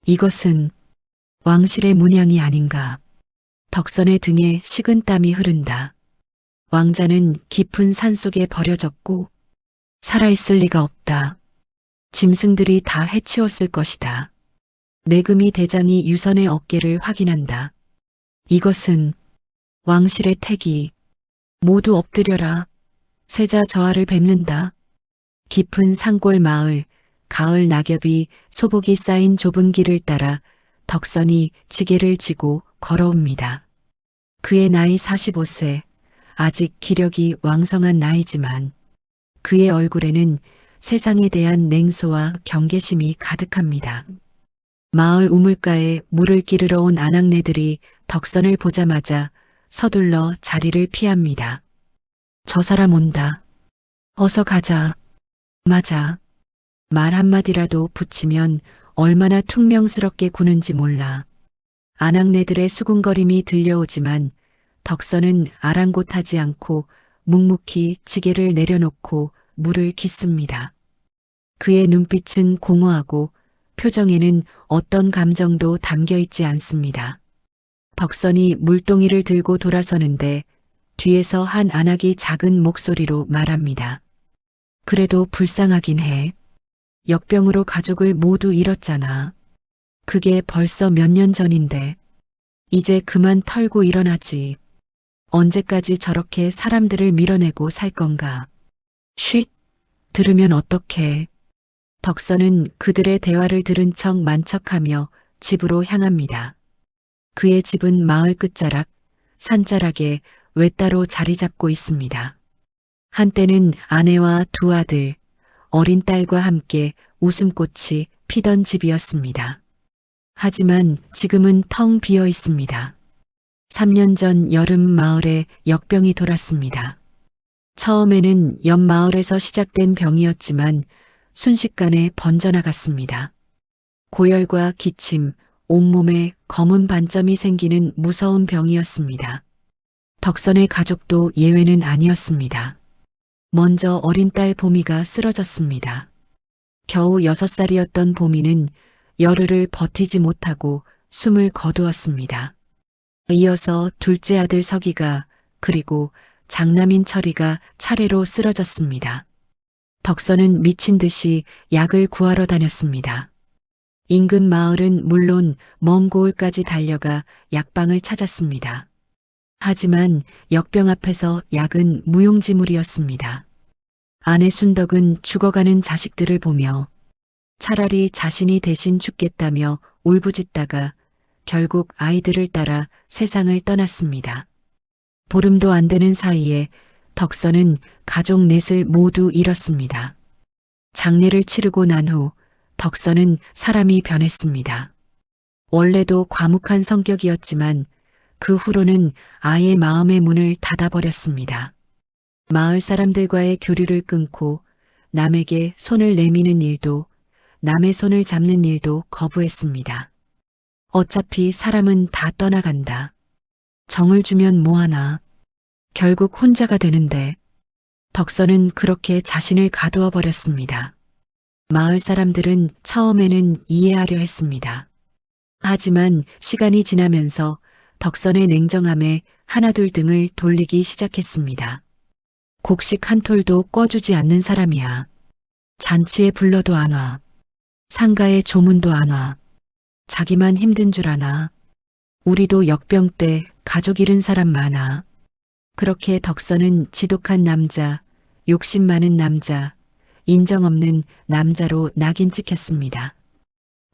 이것은 왕실의 문양이 아닌가. 덕선의 등에 식은땀이 흐른다. 왕자는 깊은 산속에 버려졌고 살아있을 리가 없다. 짐승들이 다 해치웠을 것이다. 내금이 대장이 유선의 어깨를 확인한다. 이것은 왕실의 택이. 모두 엎드려라. 세자 저하를 뵙는다. 깊은 산골 마을, 가을 낙엽이 소복이 쌓인 좁은 길을 따라 덕선이 지게를 지고 걸어옵니다. 그의 나이 45세, 아직 기력이 왕성한 나이지만 그의 얼굴에는 세상에 대한 냉소와 경계심이 가득합니다. 마을 우물가에 물을 기르러 온 아낙네들이 덕선을 보자마자 서둘러 자리를 피합니다. 저 사람 온다. 어서 가자. 맞아. 말 한마디라도 붙이면 얼마나 퉁명스럽게 구는지 몰라. 아낙네들의 수군거림이 들려오지만 덕선은 아랑곳하지 않고 묵묵히 지게를 내려놓고 물을 깃습니다. 그의 눈빛은 공허하고 표정에는 어떤 감정도 담겨 있지 않습니다. 덕선이 물동이를 들고 돌아서는데 뒤에서 한 아낙이 작은 목소리로 말합니다. 그래도 불쌍하긴 해. 역병으로 가족을 모두 잃었잖아. 그게 벌써 몇 년 전인데 이제 그만 털고 일어나지. 언제까지 저렇게 사람들을 밀어내고 살 건가. 쉿! 들으면 어떡해. 덕선은 그들의 대화를 들은 척 만척하며 집으로 향합니다. 그의 집은 마을 끝자락, 산자락에 외따로 자리 잡고 있습니다. 한때는 아내와 두 아들, 어린 딸과 함께 웃음꽃이 피던 집이었습니다. 하지만 지금은 텅 비어 있습니다. 3년 전 여름 마을에 역병이 돌았습니다. 처음에는 옆 마을에서 시작된 병이었지만 순식간에 번져나갔습니다. 고열과 기침, 온몸에 검은 반점이 생기는 무서운 병이었습니다. 덕선의 가족도 예외는 아니었습니다. 먼저 어린 딸 보미가 쓰러졌습니다. 겨우 6살이었던 보미는 열흘을 버티지 못하고 숨을 거두었습니다. 이어서 둘째 아들 서기가 그리고 장남인 철이가 차례로 쓰러졌습니다. 덕선은 미친 듯이 약을 구하러 다녔습니다. 인근 마을은 물론 먼 고을까지 달려가 약방을 찾았습니다. 하지만 역병 앞에서 약은 무용지물이었습니다. 아내 순덕은 죽어가는 자식들을 보며 차라리 자신이 대신 죽겠다며 울부짖다가 결국 아이들을 따라 세상을 떠났습니다. 보름도 안 되는 사이에 덕선은 가족 넷을 모두 잃었습니다. 장례를 치르고 난 후 덕선은 사람이 변했습니다. 원래도 과묵한 성격이었지만 그 후로는 아예 마음의 문을 닫아버렸습니다. 마을 사람들과의 교류를 끊고 남에게 손을 내미는 일도 남의 손을 잡는 일도 거부했습니다. 어차피 사람은 다 떠나간다. 정을 주면 뭐하나. 결국 혼자가 되는데 덕선은 그렇게 자신을 가두어 버렸습니다. 마을 사람들은 처음에는 이해하려 했습니다. 하지만 시간이 지나면서 덕선의 냉정함에 하나둘 등을 돌리기 시작했습니다. 곡식 한 톨도 꿔주지 않는 사람이야. 잔치에 불러도 안 와. 상가에 조문도 안 와. 자기만 힘든 줄 아나. 우리도 역병 때 가족 잃은 사람 많아. 그렇게 덕선은 지독한 남자, 욕심 많은 남자, 인정 없는 남자로 낙인 찍혔습니다.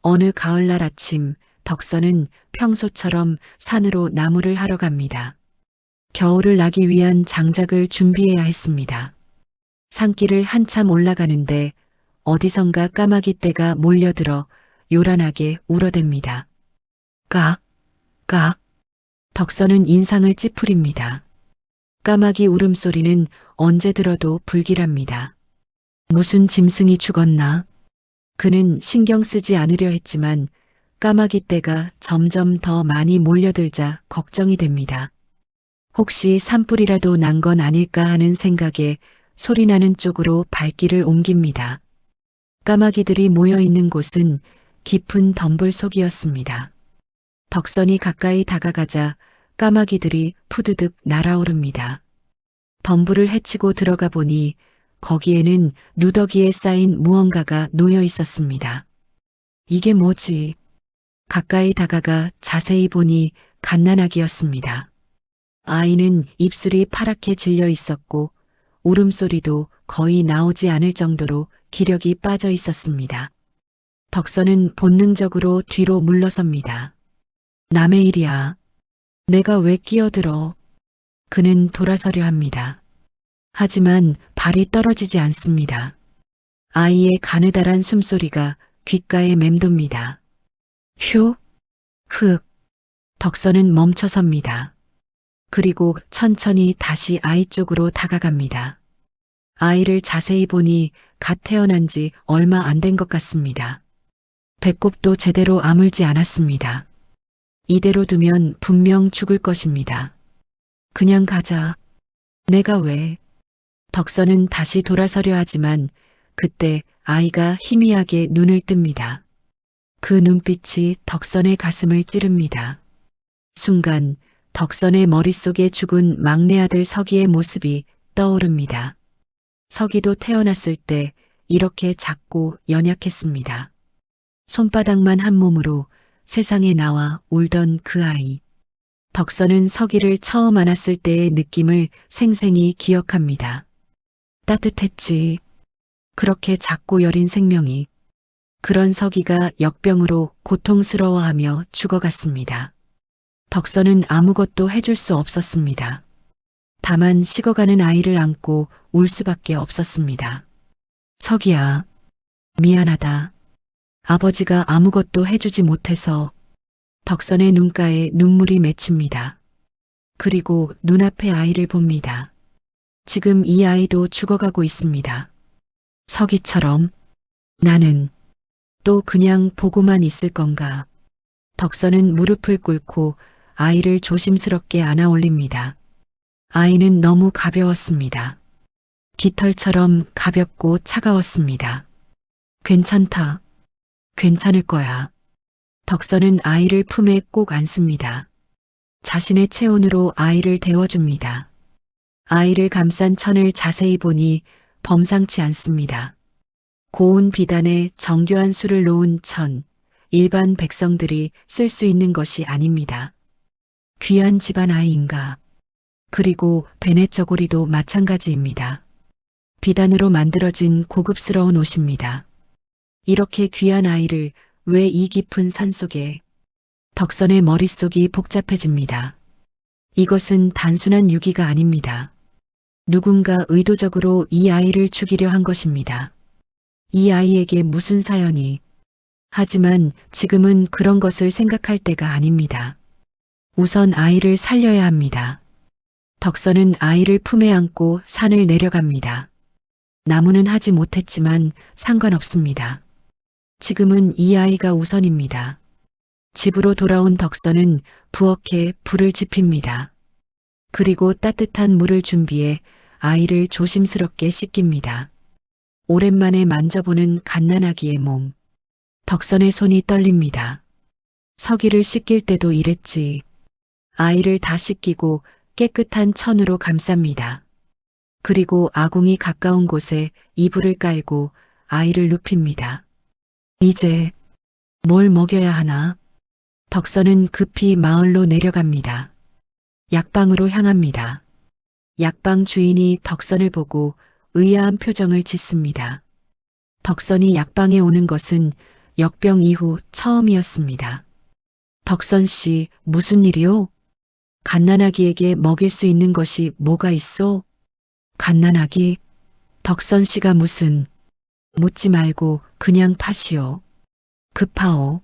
어느 가을날 아침 덕선은 평소처럼 산으로 나무를 하러 갑니다. 겨울을 나기 위한 장작을 준비해야 했습니다. 산길을 한참 올라가는데 어디선가 까마귀 떼가 몰려들어 요란하게 울어댑니다. 깍, 깍. 덕선은 인상을 찌푸립니다. 까마귀 울음소리는 언제 들어도 불길합니다. 무슨 짐승이 죽었나? 그는 신경 쓰지 않으려 했지만 까마귀 떼가 점점 더 많이 몰려들자 걱정이 됩니다. 혹시 산불이라도 난 건 아닐까 하는 생각에 소리나는 쪽으로 발길을 옮깁니다. 까마귀들이 모여 있는 곳은 깊은 덤불 속이었습니다. 덕선이 가까이 다가가자 까마귀들이 푸드득 날아오릅니다. 덤불을 헤치고 들어가 보니 거기에는 누더기에 쌓인 무언가가 놓여 있었습니다. 이게 뭐지? 가까이 다가가 자세히 보니 갓난아기였습니다. 아이는 입술이 파랗게 질려 있었고 울음소리도 거의 나오지 않을 정도로 기력이 빠져 있었습니다. 덕선은 본능적으로 뒤로 물러섭니다. 남의 일이야. 내가 왜 끼어들어? 그는 돌아서려 합니다. 하지만 발이 떨어지지 않습니다. 아이의 가느다란 숨소리가 귓가에 맴돕니다. 휴, 흑. 덕선은 멈춰섭니다. 그리고 천천히 다시 아이 쪽으로 다가갑니다. 아이를 자세히 보니 갓 태어난 지 얼마 안 된 것 같습니다. 배꼽도 제대로 아물지 않았습니다. 이대로 두면 분명 죽을 것입니다. 그냥 가자. 내가 왜? 덕선은 다시 돌아서려 하지만 그때 아이가 희미하게 눈을 뜹니다. 그 눈빛이 덕선의 가슴을 찌릅니다. 순간 덕선의 머릿속에 죽은 막내 아들 석이의 모습이 떠오릅니다. 석이도 태어났을 때 이렇게 작고 연약했습니다. 손바닥만 한 몸으로 세상에 나와 울던 그 아이. 덕선은 석이를 처음 안았을 때의 느낌을 생생히 기억합니다. 따뜻했지. 그렇게 작고 여린 생명이. 그런 석이가 역병으로 고통스러워하며 죽어갔습니다. 덕선은 아무것도 해줄 수 없었습니다. 다만 식어가는 아이를 안고 울 수밖에 없었습니다. 석이야, 미안하다. 아버지가 아무것도 해주지 못해서. 덕선의 눈가에 눈물이 맺힙니다. 그리고 눈앞에 아이를 봅니다. 지금 이 아이도 죽어가고 있습니다. 석이처럼. 나는 또 그냥 보고만 있을 건가. 덕선은 무릎을 꿇고 아이를 조심스럽게 안아 올립니다. 아이는 너무 가벼웠습니다. 깃털처럼 가볍고 차가웠습니다. 괜찮다. 괜찮을 거야. 덕선은 아이를 품에 꼭 안습니다. 자신의 체온으로 아이를 데워줍니다. 아이를 감싼 천을 자세히 보니 범상치 않습니다. 고운 비단에 정교한 술을 놓은 천, 일반 백성들이 쓸 수 있는 것이 아닙니다. 귀한 집안 아이인가. 그리고 베네 저고리도 마찬가지입니다. 비단으로 만들어진 고급스러운 옷입니다. 이렇게 귀한 아이를 왜 이 깊은 산속에. 덕선의 머릿속이 복잡해집니다. 이것은 단순한 유기가 아닙니다. 누군가 의도적으로 이 아이를 죽이려 한 것입니다. 이 아이에게 무슨 사연이. 하지만 지금은 그런 것을 생각할 때가 아닙니다. 우선 아이를 살려야 합니다. 덕선은 아이를 품에 안고 산을 내려갑니다. 나무는 하지 못했지만 상관없습니다. 지금은 이 아이가 우선입니다. 집으로 돌아온 덕선은 부엌에 불을 지핍니다. 그리고 따뜻한 물을 준비해 아이를 조심스럽게 씻깁니다. 오랜만에 만져보는 갓난아기의 몸. 덕선의 손이 떨립니다. 석이를 씻길 때도 이랬지. 아이를 다 씻기고 깨끗한 천으로 감쌉니다. 그리고 아궁이 가까운 곳에 이불을 깔고 아이를 눕힙니다. 이제 뭘 먹여야 하나? 덕선은 급히 마을로 내려갑니다. 약방으로 향합니다. 약방 주인이 덕선을 보고 의아한 표정을 짓습니다. 덕선이 약방에 오는 것은 역병 이후 처음이었습니다. 덕선 씨, 무슨 일이요? 갓난아기에게 먹일 수 있는 것이 뭐가 있어? 갓난아기? 덕선 씨가 무슨. 묻지 말고 그냥 파시오. 급하오.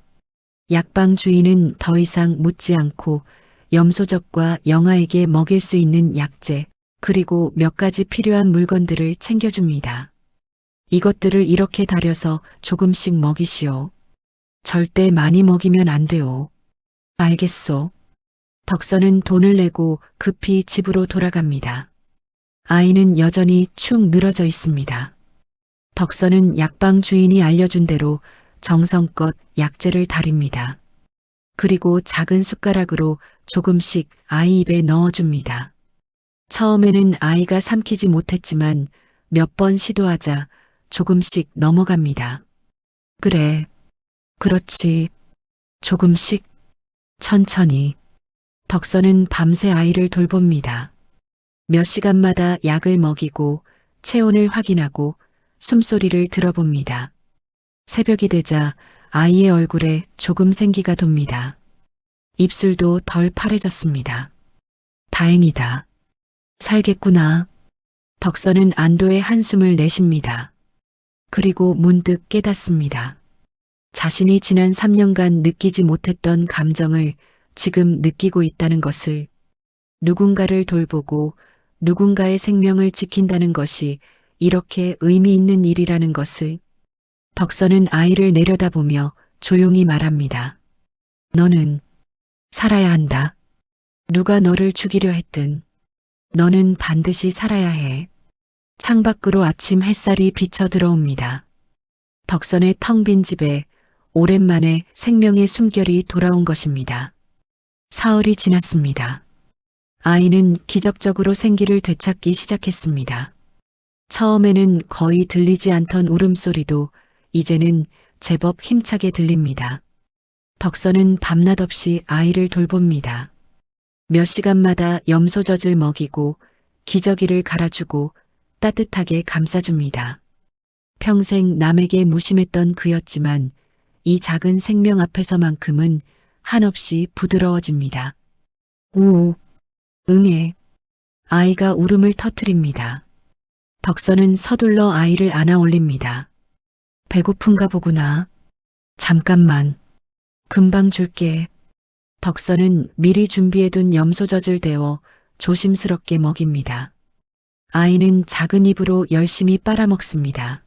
약방 주인은 더 이상 묻지 않고 염소적과 영아에게 먹일 수 있는 약재, 그리고 몇 가지 필요한 물건들을 챙겨줍니다. 이것들을 이렇게 다려서 조금씩 먹이시오. 절대 많이 먹이면 안 돼요. 알겠소. 덕선은 돈을 내고 급히 집으로 돌아갑니다. 아이는 여전히 축 늘어져 있습니다. 덕선은 약방 주인이 알려준 대로 정성껏 약재를 다립니다. 그리고 작은 숟가락으로 조금씩 아이 입에 넣어줍니다. 처음에는 아이가 삼키지 못했지만 몇 번 시도하자 조금씩 넘어갑니다. 그래, 그렇지. 조금씩, 천천히. 덕선은 밤새 아이를 돌봅니다. 몇 시간마다 약을 먹이고 체온을 확인하고 숨소리를 들어봅니다. 새벽이 되자 아이의 얼굴에 조금 생기가 돕니다. 입술도 덜 파래졌습니다. 다행이다. 살겠구나. 덕선은 안도의 한숨을 내쉽니다. 그리고 문득 깨닫습니다. 자신이 지난 3년간 느끼지 못했던 감정을 지금 느끼고 있다는 것을, 누군가를 돌보고 누군가의 생명을 지킨다는 것이 이렇게 의미 있는 일이라는 것을. 덕선은 아이를 내려다보며 조용히 말합니다. 너는 살아야 한다. 누가 너를 죽이려 했든 너는 반드시 살아야 해. 창밖으로 아침 햇살이 비쳐 들어옵니다. 덕선의 텅 빈 집에 오랜만에 생명의 숨결이 돌아온 것입니다. 사흘이 지났습니다. 아이는 기적적으로 생기를 되찾기 시작했습니다. 처음에는 거의 들리지 않던 울음소리도 이제는 제법 힘차게 들립니다. 덕선은 밤낮 없이 아이를 돌봅니다. 몇 시간마다 염소젖을 먹이고 기저귀를 갈아주고 따뜻하게 감싸줍니다. 평생 남에게 무심했던 그였지만 이 작은 생명 앞에서만큼은 한없이 부드러워집니다. 우우, 응애. 아이가 울음을 터뜨립니다. 덕선은 서둘러 아이를 안아 올립니다. 배고픈가 보구나. 잠깐만. 금방 줄게. 덕선은 미리 준비해둔 염소젖을 데워 조심스럽게 먹입니다. 아이는 작은 입으로 열심히 빨아먹습니다.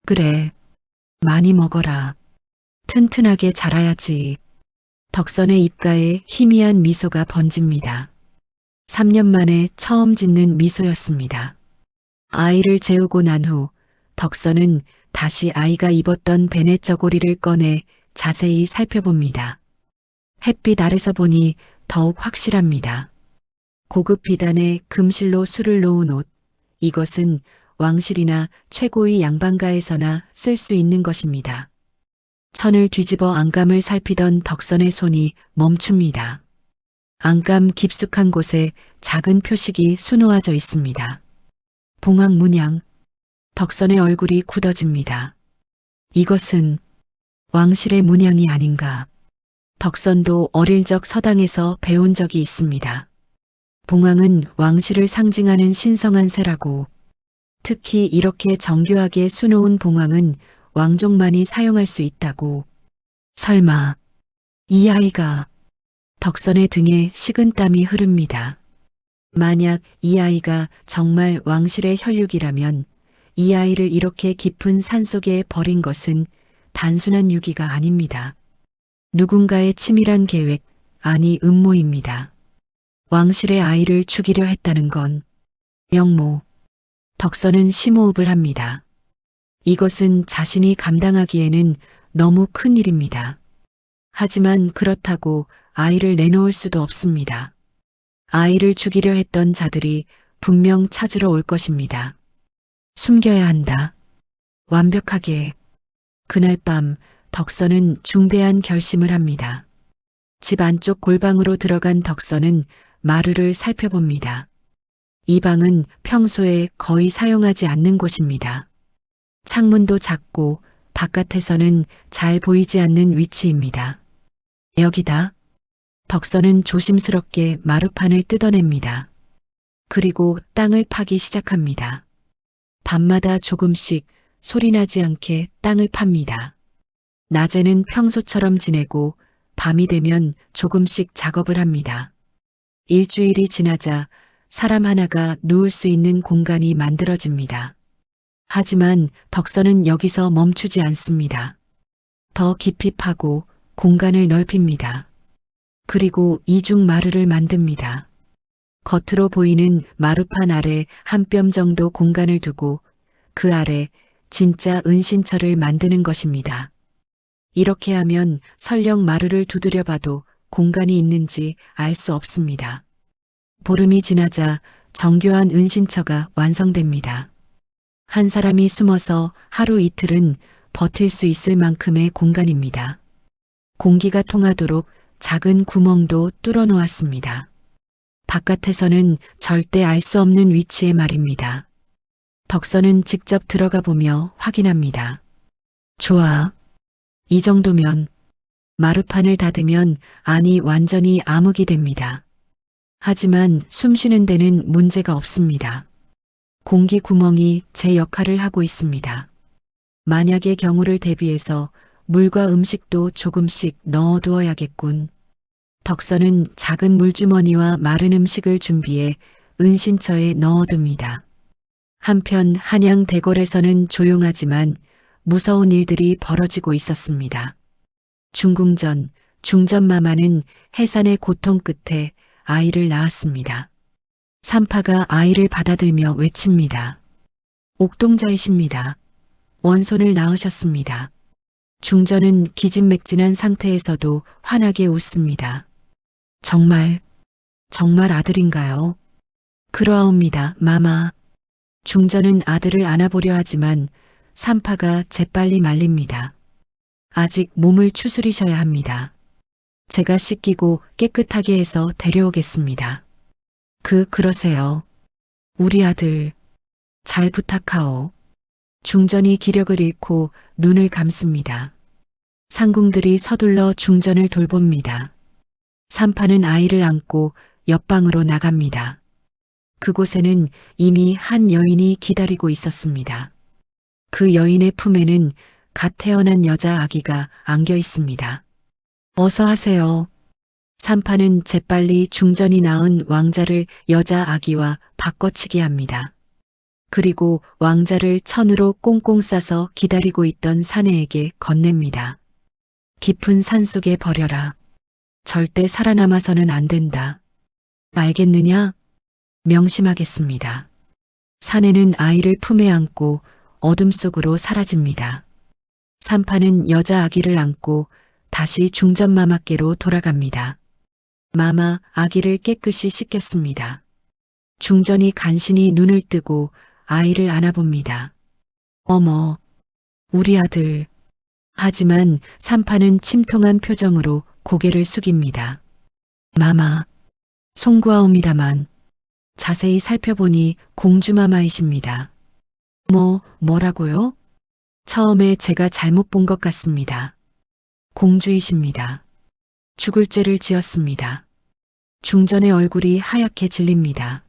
그래, 많이 먹어라. 튼튼하게 자라야지. 덕선의 입가에 희미한 미소가 번집니다. 3년 만에 처음 짓는 미소였습니다. 아이를 재우고 난 후 덕선은 다시 아이가 입었던 베넷 저고리를 꺼내 자세히 살펴봅니다. 햇빛 아래서 보니 더욱 확실합니다. 고급 비단에 금실로 술을 놓은 옷, 이것은 왕실이나 최고의 양반가에서나 쓸 수 있는 것입니다. 천을 뒤집어 안감을 살피던 덕선의 손이 멈춥니다. 안감 깊숙한 곳에 작은 표식이 수놓아져 있습니다. 봉황 문양. 덕선의 얼굴이 굳어집니다. 이것은 왕실의 문양이 아닌가. 덕선도 어릴 적 서당에서 배운 적이 있습니다. 봉황은 왕실을 상징하는 신성한 새라고. 특히 이렇게 정교하게 수놓은 봉황은 왕족만이 사용할 수 있다고. 설마 이 아이가. 덕선의 등에 식은땀이 흐릅니다. 만약 이 아이가 정말 왕실의 혈육이라면 이 아이를 이렇게 깊은 산속에 버린 것은 단순한 유기가 아닙니다. 누군가의 치밀한 계획, 아니 음모입니다. 왕실의 아이를 죽이려 했다는 건 영모. 덕선은 심호흡을 합니다. 이것은 자신이 감당하기에는 너무 큰 일입니다. 하지만 그렇다고 아이를 내놓을 수도 없습니다. 아이를 죽이려 했던 자들이 분명 찾으러 올 것입니다. 숨겨야 한다. 완벽하게. 그날 밤 덕선은 중대한 결심을 합니다. 집 안쪽 골방으로 들어간 덕선은 마루를 살펴봅니다. 이 방은 평소에 거의 사용하지 않는 곳입니다. 창문도 작고 바깥에서는 잘 보이지 않는 위치입니다. 여기다. 덕선은 조심스럽게 마루판을 뜯어냅니다. 그리고 땅을 파기 시작합니다. 밤마다 조금씩 소리나지 않게 땅을 팝니다. 낮에는 평소처럼 지내고 밤이 되면 조금씩 작업을 합니다. 일주일이 지나자 사람 하나가 누울 수 있는 공간이 만들어집니다. 하지만 덕선은 여기서 멈추지 않습니다. 더 깊이 파고 공간을 넓힙니다. 그리고 이중 마루를 만듭니다. 겉으로 보이는 마루판 아래 한 뼘 정도 공간을 두고 그 아래 진짜 은신처를 만드는 것입니다. 이렇게 하면 설령 마루를 두드려 봐도 공간이 있는지 알 수 없습니다. 보름이 지나자 정교한 은신처가 완성됩니다. 한 사람이 숨어서 하루 이틀은 버틸 수 있을 만큼의 공간입니다. 공기가 통하도록 작은 구멍도 뚫어 놓았습니다. 바깥에서는 절대 알 수 없는 위치에 말입니다. 덕선은 직접 들어가 보며 확인합니다. 좋아. 이 정도면 마루판을 닫으면 안이 완전히 암흑이 됩니다. 하지만 숨 쉬는 데는 문제가 없습니다. 공기 구멍이 제 역할을 하고 있습니다. 만약의 경우를 대비해서 물과 음식도 조금씩 넣어두어야겠군. 덕선은 작은 물주머니와 마른 음식을 준비해 은신처에 넣어둡니다. 한편 한양 대궐에서는 조용하지만 무서운 일들이 벌어지고 있었습니다. 중궁전, 중전마마는 해산의 고통 끝에 아이를 낳았습니다. 산파가 아이를 받아들며 외칩니다. 옥동자이십니다. 원손을 낳으셨습니다. 중전은 기진맥진한 상태에서도 환하게 웃습니다. 정말 아들인가요? 그러하옵니다, 마마. 중전은 아들을 안아보려 하지만 산파가 재빨리 말립니다. 아직 몸을 추스리셔야 합니다. 제가 씻기고 깨끗하게 해서 데려오겠습니다. 그러세요. 우리 아들, 잘 부탁하오. 중전이 기력을 잃고 눈을 감습니다. 상궁들이 서둘러 중전을 돌봅니다. 산파는 아이를 안고 옆방으로 나갑니다. 그곳에는 이미 한 여인이 기다리고 있었습니다. 그 여인의 품에는 갓 태어난 여자 아기가 안겨 있습니다. 어서 하세요. 산파는 재빨리 중전이 낳은 왕자를 여자 아기와 바꿔치기 합니다. 그리고 왕자를 천으로 꽁꽁 싸서 기다리고 있던 사내에게 건넵니다. 깊은 산속에 버려라. 절대 살아남아서는 안 된다. 알겠느냐? 명심하겠습니다. 사내는 아이를 품에 안고 어둠 속으로 사라집니다. 산파는 여자 아기를 안고 다시 중전마마께로 돌아갑니다. 마마 아기를 깨끗이 씻겼습니다. 중전이 간신히 눈을 뜨고 아이를 안아봅니다. 어머, 우리 아들. 하지만 산파는 침통한 표정으로 고개를 숙입니다. 마마, 송구하옵니다만 자세히 살펴보니 공주마마이십니다. 뭐라고요? 처음에 제가 잘못 본 것 같습니다. 공주이십니다. 죽을 죄를 지었습니다. 중전의 얼굴이 하얗게 질립니다.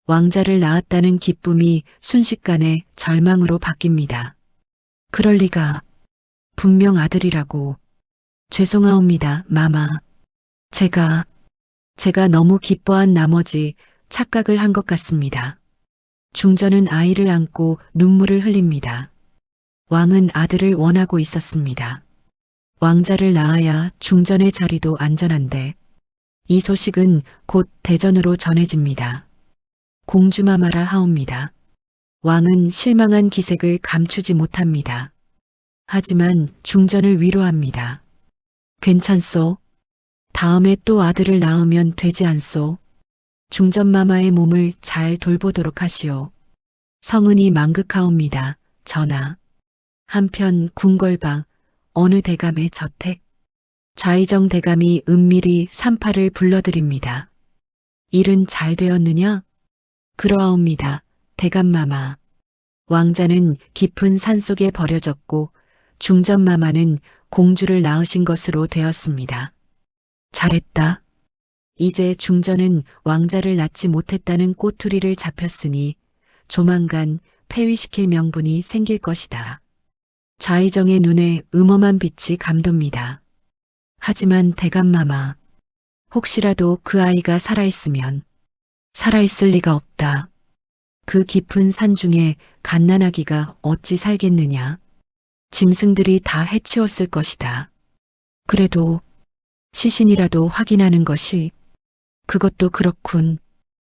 왕자를 낳았다는 기쁨이 순식간에 절망으로 바뀝니다. 그럴 리가. 분명 아들이라고. 죄송하옵니다, 마마. 제가 너무 기뻐한 나머지 착각을 한 것 같습니다. 중전은 아이를 안고 눈물을 흘립니다. 왕은 아들을 원하고 있었습니다. 왕자를 낳아야 중전의 자리도 안전한데 이 소식은 곧 대전으로 전해집니다. 공주마마라 하옵니다. 왕은 실망한 기색을 감추지 못합니다. 하지만 중전을 위로합니다. 괜찮소? 다음에 또 아들을 낳으면 되지 않소? 중전마마의 몸을 잘 돌보도록 하시오. 성은이 망극하옵니다. 전하. 한편 궁궐방 어느 대감의 저택. 좌의정 대감이 은밀히 산파를 불러들입니다. 일은 잘 되었느냐? 그러하옵니다. 대감마마. 왕자는 깊은 산속에 버려졌고 중전마마는 공주를 낳으신 것으로 되었습니다. 잘했다. 이제 중전은 왕자를 낳지 못했다는 꼬투리를 잡혔으니 조만간 폐위시킬 명분이 생길 것이다. 좌의정의 눈에 음험한 빛이 감돕니다. 하지만 대감마마, 혹시라도 그 아이가 살아있으면 살아있을 리가 없다. 그 깊은 산 중에 갓난아기가 어찌 살겠느냐. 짐승들이 다 해치웠을 것이다. 그래도 시신이라도 확인하는 것이 그것도 그렇군.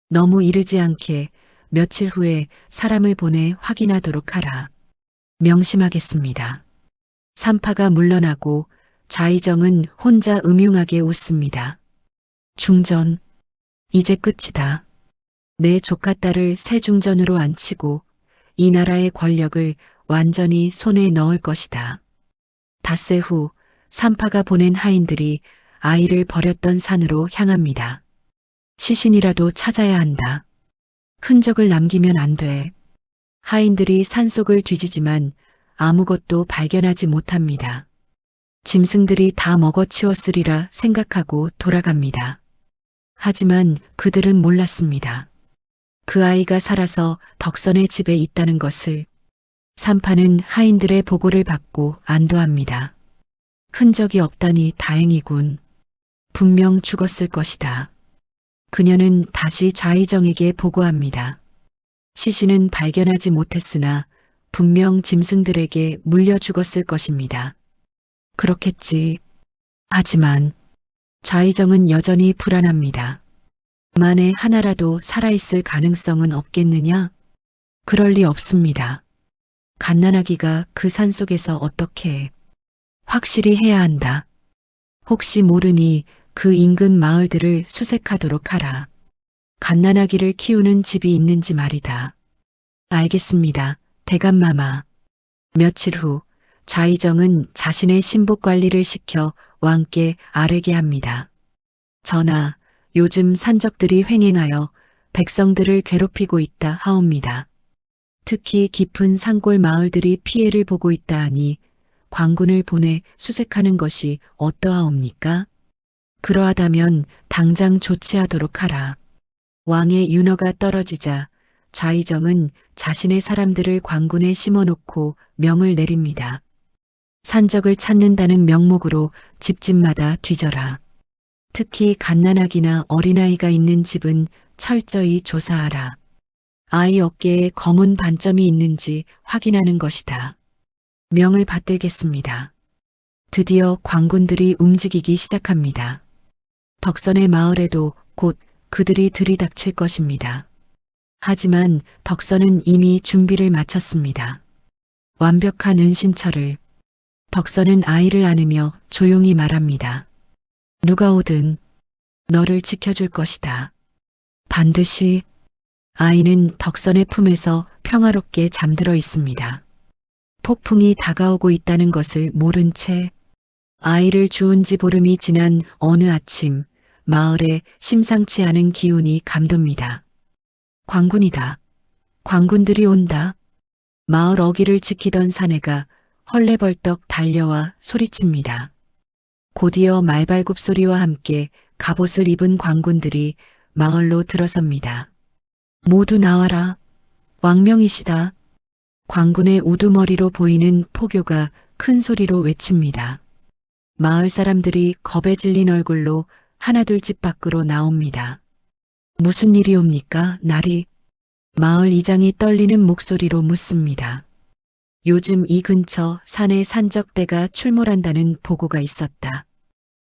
너무 이르지 않게 며칠 후에 사람을 보내 확인하도록 하라. 명심하겠습니다. 산파가 물러나고 좌이정은 혼자 음흉하게 웃습니다. 중전, 이제 끝이다. 내 조카딸을 세중전으로 앉히고 이 나라의 권력을 완전히 손에 넣을 것이다. 닷새 후 산파가 보낸 하인들이 아이를 버렸던 산으로 향합니다. 시신이라도 찾아야 한다. 흔적을 남기면 안 돼. 하인들이 산속을 뒤지지만 아무것도 발견하지 못합니다. 짐승들이 다 먹어치웠으리라 생각하고 돌아갑니다. 하지만 그들은 몰랐습니다. 그 아이가 살아서 덕선의 집에 있다는 것을. 산파는 하인들의 보고를 받고 안도합니다. 흔적이 없다니 다행이군. 분명 죽었을 것이다. 그녀는 다시 좌이정에게 보고합니다. 시신은 발견하지 못했으나 분명 짐승들에게 물려 죽었을 것입니다. 그렇겠지. 하지만 좌이정은 여전히 불안합니다. 만에 하나라도 살아있을 가능성은 없겠느냐? 그럴 리 없습니다. 갓난아기가 그 산속에서 어떻게 확실히 해야 한다. 혹시 모르니 그 인근 마을들을 수색하도록 하라. 갓난아기를 키우는 집이 있는지 말이다. 알겠습니다. 대감마마. 며칠 후 좌이정은 자신의 신복 관리를 시켜 왕께 아뢰게 합니다. 전하, 요즘 산적들이 횡행하여 백성들을 괴롭히고 있다 하옵니다. 특히 깊은 산골 마을들이 피해를 보고 있다 하니 관군을 보내 수색하는 것이 어떠하옵니까? 그러하다면 당장 조치하도록 하라. 왕의 윤허가 떨어지자 좌이정은 자신의 사람들을 관군에 심어놓고 명을 내립니다. 산적을 찾는다는 명목으로 집집마다 뒤져라. 특히 갓난아기나 어린아이가 있는 집은 철저히 조사하라. 아이 어깨에 검은 반점이 있는지 확인하는 것이다. 명을 받들겠습니다. 드디어 관군들이 움직이기 시작합니다. 덕선의 마을에도 곧 그들이 들이닥칠 것입니다. 하지만 덕선은 이미 준비를 마쳤습니다. 완벽한 은신처를. 덕선은 아이를 안으며 조용히 말합니다. 누가 오든 너를 지켜줄 것이다. 반드시. 아이는 덕선의 품에서 평화롭게 잠들어 있습니다. 폭풍이 다가오고 있다는 것을 모른 채 아이를 주운 지 보름이 지난 어느 아침 마을에 심상치 않은 기운이 감돕니다. 관군이다. 관군들이 온다. 마을 어귀를 지키던 사내가 헐레벌떡 달려와 소리칩니다. 곧이어 말발굽 소리와 함께 갑옷을 입은 관군들이 마을로 들어섭니다. 모두 나와라. 왕명이시다. 관군의 우두머리로 보이는 포교가 큰 소리로 외칩니다. 마을 사람들이 겁에 질린 얼굴로 하나둘 집 밖으로 나옵니다. 무슨 일이옵니까, 나리? 마을 이장이 떨리는 목소리로 묻습니다. 요즘 이 근처 산에 산적대가 출몰한다는 보고가 있었다.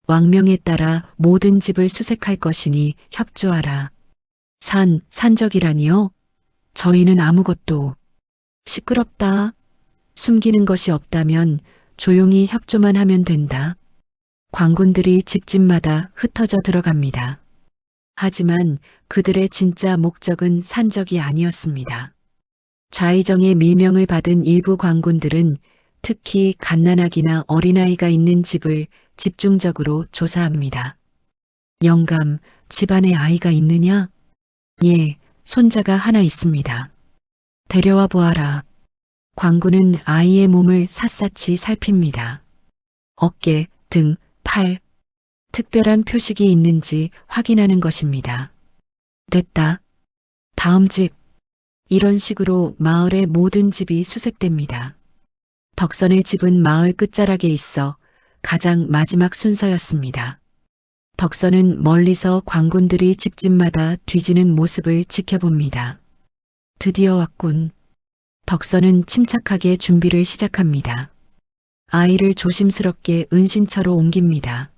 왕명에 따라 모든 집을 수색할 것이니 협조하라. 산적이라니요? 저희는 아무것도. 시끄럽다. 숨기는 것이 없다면 조용히 협조만 하면 된다. 관군들이 집집마다 흩어져 들어갑니다. 하지만 그들의 진짜 목적은 산적이 아니었습니다. 좌이정의 밀명을 받은 일부 관군들은 특히 갓난아기나 어린아이가 있는 집을 집중적으로 조사합니다. 영감, 집안에 아이가 있느냐? 예, 손자가 하나 있습니다. 데려와 보아라. 관군은 아이의 몸을 샅샅이 살핍니다. 어깨, 등, 팔, 특별한 표식이 있는지 확인하는 것입니다. 됐다. 다음 집. 이런 식으로 마을의 모든 집이 수색됩니다. 덕선의 집은 마을 끝자락에 있어 가장 마지막 순서였습니다. 덕선은 멀리서 관군들이 집집마다 뒤지는 모습을 지켜봅니다. 드디어 왔군. 덕선은 침착하게 준비를 시작합니다. 아이를 조심스럽게 은신처로 옮깁니다.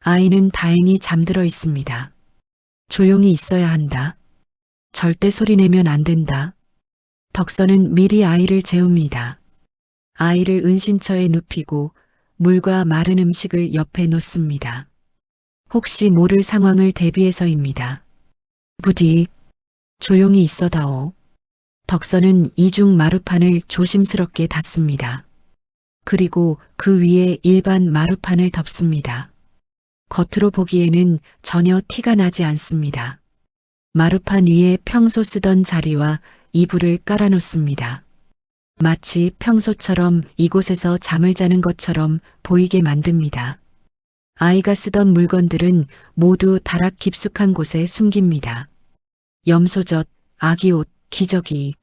아이는 다행히 잠들어 있습니다. 조용히 있어야 한다. 절대 소리 내면 안 된다. 덕선은 미리 아이를 재웁니다. 아이를 은신처에 눕히고 물과 마른 음식을 옆에 놓습니다. 혹시 모를 상황을 대비해서입니다. 부디 조용히 있어다오. 덕선은 이중 마루판을 조심스럽게 닫습니다. 그리고 그 위에 일반 마루판을 덮습니다. 겉으로 보기에는 전혀 티가 나지 않습니다. 마루판 위에 평소 쓰던 자리와 이불을 깔아놓습니다. 마치 평소처럼 이곳에서 잠을 자는 것처럼 보이게 만듭니다. 아이가 쓰던 물건들은 모두 다락 깊숙한 곳에 숨깁니다. 염소젓, 아기옷, 기저귀,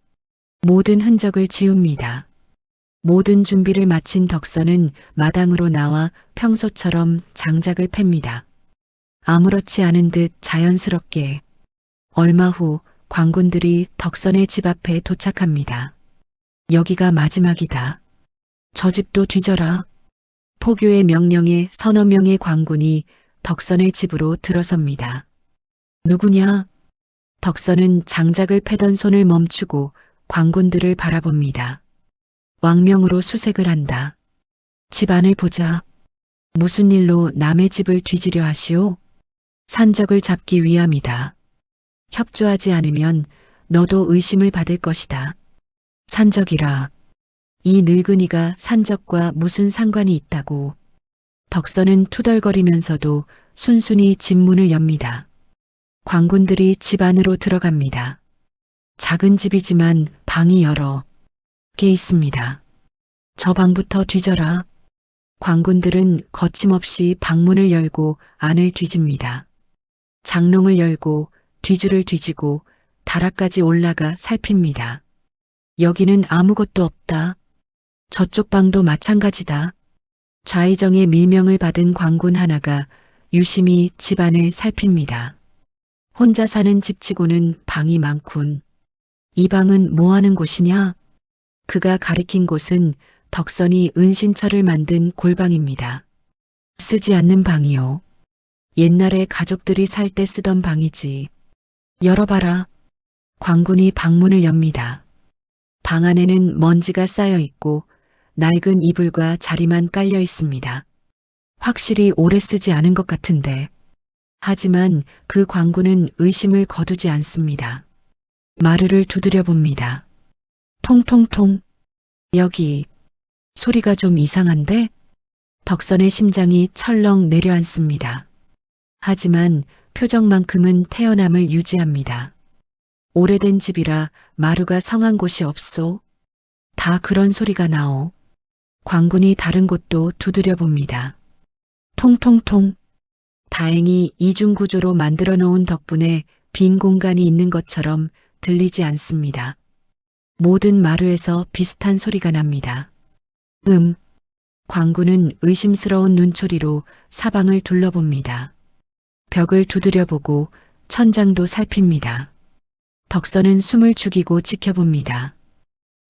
모든 흔적을 지웁니다. 모든 준비를 마친 덕선은 마당으로 나와 평소처럼 장작을 팹니다. 아무렇지 않은 듯 자연스럽게. 얼마 후 관군들이 덕선의 집 앞에 도착합니다. 여기가 마지막이다. 저 집도 뒤져라. 포교의 명령에 서너 명의 관군이 덕선의 집으로 들어섭니다. 누구냐? 덕선은 장작을 패던 손을 멈추고 관군들을 바라봅니다. 왕명으로 수색을 한다. 집 안을 보자. 무슨 일로 남의 집을 뒤지려 하시오? 산적을 잡기 위함이다. 협조하지 않으면 너도 의심을 받을 것이다. 산적이라. 이 늙은이가 산적과 무슨 상관이 있다고. 덕선은 투덜거리면서도 순순히 집 문을 엽니다. 관군들이 집 안으로 들어갑니다. 작은 집이지만 방이 여러 개 있습니다. 저 방부터 뒤져라. 관군들은 거침없이 방문을 열고 안을 뒤집니다. 장롱을 열고 뒤줄을 뒤지고 다락까지 올라가 살핍니다. 여기는 아무것도 없다. 저쪽 방도 마찬가지다. 좌의정의 밀명을 받은 관군 하나가 유심히 집안을 살핍니다. 혼자 사는 집치고는 방이 많군. 이 방은 뭐 하는 곳이냐? 그가 가리킨 곳은 덕선이 은신처를 만든 골방입니다. 쓰지 않는 방이요. 옛날에 가족들이 살 때 쓰던 방이지. 열어봐라. 관군이 방문을 엽니다. 방 안에는 먼지가 쌓여 있고 낡은 이불과 자리만 깔려 있습니다. 확실히 오래 쓰지 않은 것 같은데. 하지만 그 관군은 의심을 거두지 않습니다. 마루를 두드려 봅니다. 통통통. 여기 소리가 좀 이상한데? 덕선의 심장이 철렁 내려앉습니다. 하지만 표정만큼은 태연함을 유지합니다. 오래된 집이라 마루가 성한 곳이 없소. 다 그런 소리가 나오. 관군이 다른 곳도 두드려 봅니다. 통통통. 다행히 이중구조로 만들어 놓은 덕분에 빈 공간이 있는 것처럼 들리지 않습니다. 모든 마루에서 비슷한 소리가 납니다. 관군은 의심스러운 눈초리로 사방을 둘러봅니다. 벽을 두드려보고 천장도 살핍니다. 덕선은 숨을 죽이고 지켜봅니다.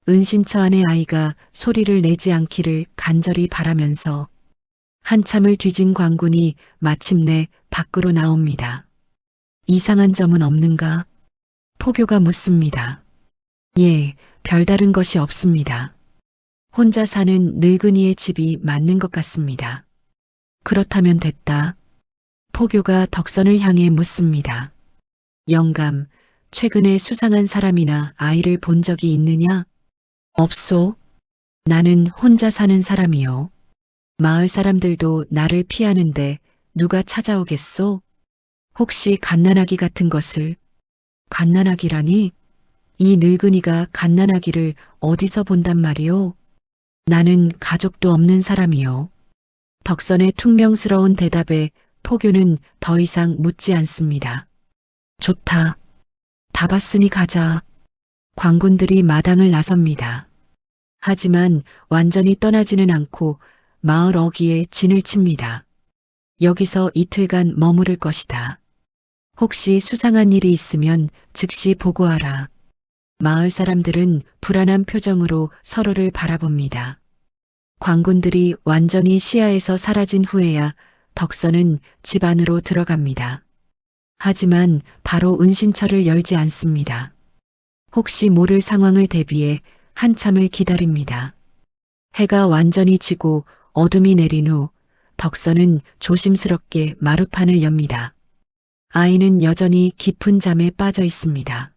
은신처 안의 아이가 소리를 내지 않기를 간절히 바라면서 한참을 뒤진 관군이 마침내 밖으로 나옵니다. 이상한 점은 없는가? 포교가 묻습니다. 예, 별다른 것이 없습니다. 혼자 사는 늙은이의 집이 맞는 것 같습니다. 그렇다면 됐다. 포교가 덕선을 향해 묻습니다. 영감, 최근에 수상한 사람이나 아이를 본 적이 있느냐? 없소. 나는 혼자 사는 사람이요. 마을 사람들도 나를 피하는데 누가 찾아오겠소? 혹시 갓난아기 같은 것을? 갓난아기라니? 이 늙은이가 갓난아기를 어디서 본단 말이오? 나는 가족도 없는 사람이요. 덕선의 퉁명스러운 대답에 포교는 더 이상 묻지 않습니다. 좋다. 다 봤으니 가자. 관군들이 마당을 나섭니다. 하지만 완전히 떠나지는 않고 마을 어귀에 진을 칩니다. 여기서 이틀간 머무를 것이다. 혹시 수상한 일이 있으면 즉시 보고하라. 마을 사람들은 불안한 표정으로 서로를 바라봅니다. 관군들이 완전히 시야에서 사라진 후에야 덕선은 집 안으로 들어갑니다. 하지만 바로 은신처를 열지 않습니다. 혹시 모를 상황을 대비해 한참을 기다립니다. 해가 완전히 지고 어둠이 내린 후 덕선은 조심스럽게 마루판을 엽니다. 아이는 여전히 깊은 잠에 빠져 있습니다.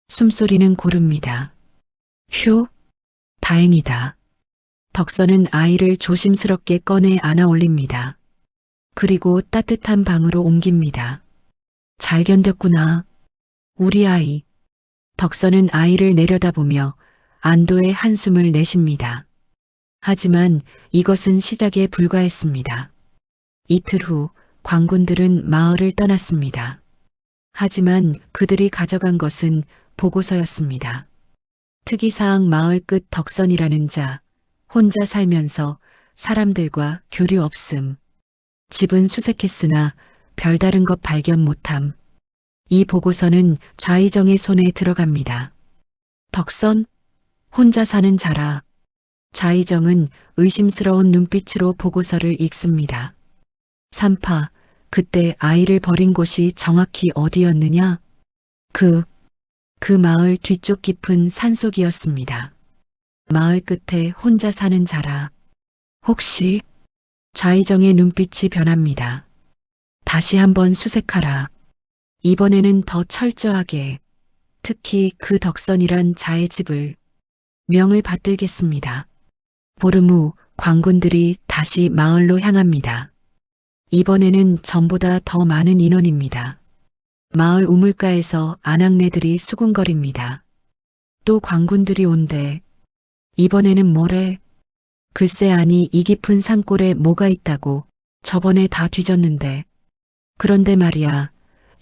숨소리는 고릅니다. 휴, 다행이다. 덕선은 아이를 조심스럽게 꺼내 안아 올립니다. 그리고 따뜻한 방으로 옮깁니다. 잘 견뎠구나. 우리 아이. 덕선은 아이를 내려다보며 안도의 한숨을 내쉽니다. 하지만 이것은 시작에 불과했습니다. 이틀 후 광군들은 마을을 떠났습니다. 하지만 그들이 가져간 것은 보고서였습니다. 특이사항 마을 끝 덕선이라는 자, 혼자 살면서 사람들과 교류 없음. 집은 수색했으나 별다른 것 발견 못함. 이 보고서는 좌의정의 손에 들어갑니다. 덕선, 혼자 사는 자라. 좌의정은 의심스러운 눈빛으로 보고서를 읽습니다. 삼파, 그때 아이를 버린 곳이 정확히 어디였느냐? 그 마을 뒤쪽 깊은 산속이었습니다. 마을 끝에 혼자 사는 자라. 혹시? 좌의정의 눈빛이 변합니다. 다시 한번 수색하라. 이번에는 더 철저하게, 특히 그 덕선이란 자의 집을, 명을 받들겠습니다. 보름 후 광군들이 다시 마을로 향합니다. 이번에는 전보다 더 많은 인원입니다. 마을 우물가에서 아낙네들이 수군거립니다. 또 광군들이 온대. 이번에는 뭐래? 글쎄 아니 이 깊은 산골에 뭐가 있다고. 저번에 다 뒤졌는데. 그런데 말이야.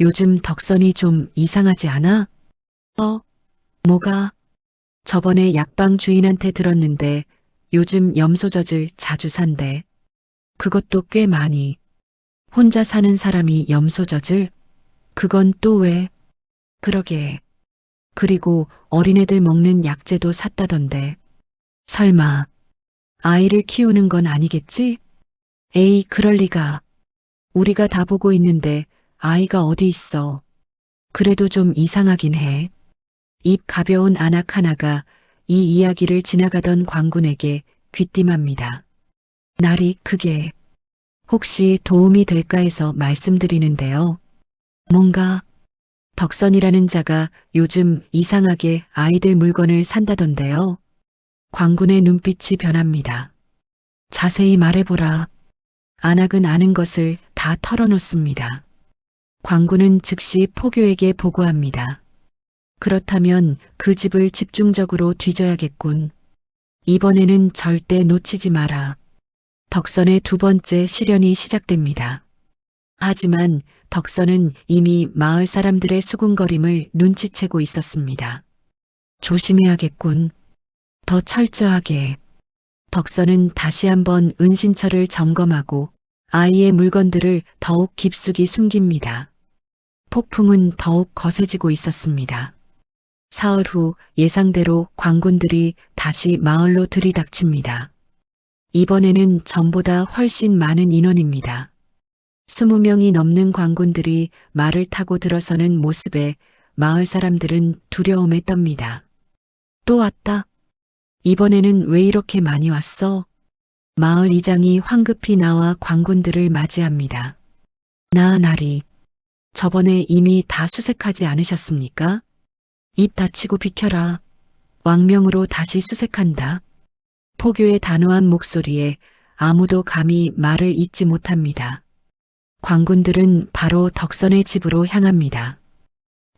요즘 덕선이 좀 이상하지 않아? 뭐가? 저번에 약방 주인한테 들었는데 요즘 염소젖을 자주 산대. 그것도 꽤 많이. 혼자 사는 사람이 염소젖을? 그건 또 왜? 그러게. 그리고 어린애들 먹는 약재도 샀다던데. 설마 아이를 키우는 건 아니겠지? 에이, 그럴 리가. 우리가 다 보고 있는데 아이가 어디 있어. 그래도 좀 이상하긴 해. 입 가벼운 아낙 하나가 이 이야기를 지나가던 광군에게 귀띔합니다. 날이 그게 혹시 도움이 될까 해서 말씀드리는데요. 뭔가 덕선이라는 자가 요즘 이상하게 아이들 물건을 산다던데요. 광군의 눈빛이 변합니다. 자세히 말해보라. 안악은 아는 것을 다 털어놓습니다. 광군은 즉시 포교에게 보고합니다. 그렇다면 그 집을 집중적으로 뒤져야겠군. 이번에는 절대 놓치지 마라. 덕선의 두 번째 시련이 시작됩니다. 하지만 덕선은 이미 마을 사람들의 수군거림을 눈치채고 있었습니다. 조심해야겠군. 더 철저하게. 덕선은 다시 한번 은신처를 점검하고 아이의 물건들을 더욱 깊숙이 숨깁니다. 폭풍은 더욱 거세지고 있었습니다. 사흘 후 예상대로 광군들이 다시 마을로 들이닥칩니다. 이번에는 전보다 훨씬 많은 인원입니다. 20명이 넘는 광군들이 말을 타고 들어서는 모습에 마을 사람들은 두려움에 떱니다. 또 왔다. 이번에는 왜 이렇게 많이 왔어? 마을 이장이 황급히 나와 광군들을 맞이합니다. 나리, 저번에 이미 다 수색하지 않으셨습니까? 입 닫히고 비켜라. 왕명으로 다시 수색한다. 포교의 단호한 목소리에 아무도 감히 말을 잇지 못합니다. 광군들은 바로 덕선의 집으로 향합니다.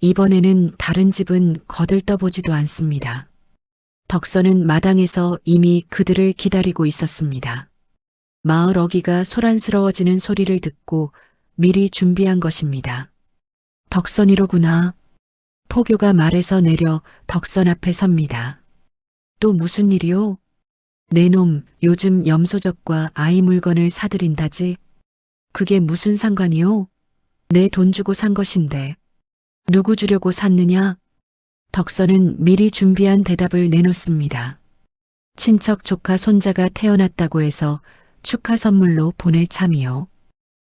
이번에는 다른 집은 거들떠보지도 않습니다. 덕선은 마당에서 이미 그들을 기다리고 있었습니다. 마을 어귀가 소란스러워지는 소리를 듣고 미리 준비한 것입니다. 덕선이로구나. 포교가 말에서 내려 덕선 앞에 섭니다. 또 무슨 일이오? 내 놈 요즘 염소젖과 아이 물건을 사들인다지. 그게 무슨 상관이오? 내 돈 주고 산 것인데. 누구 주려고 샀느냐? 덕선은 미리 준비한 대답을 내놓습니다. 친척 조카 손자가 태어났다고 해서 축하 선물로 보낼 참이요.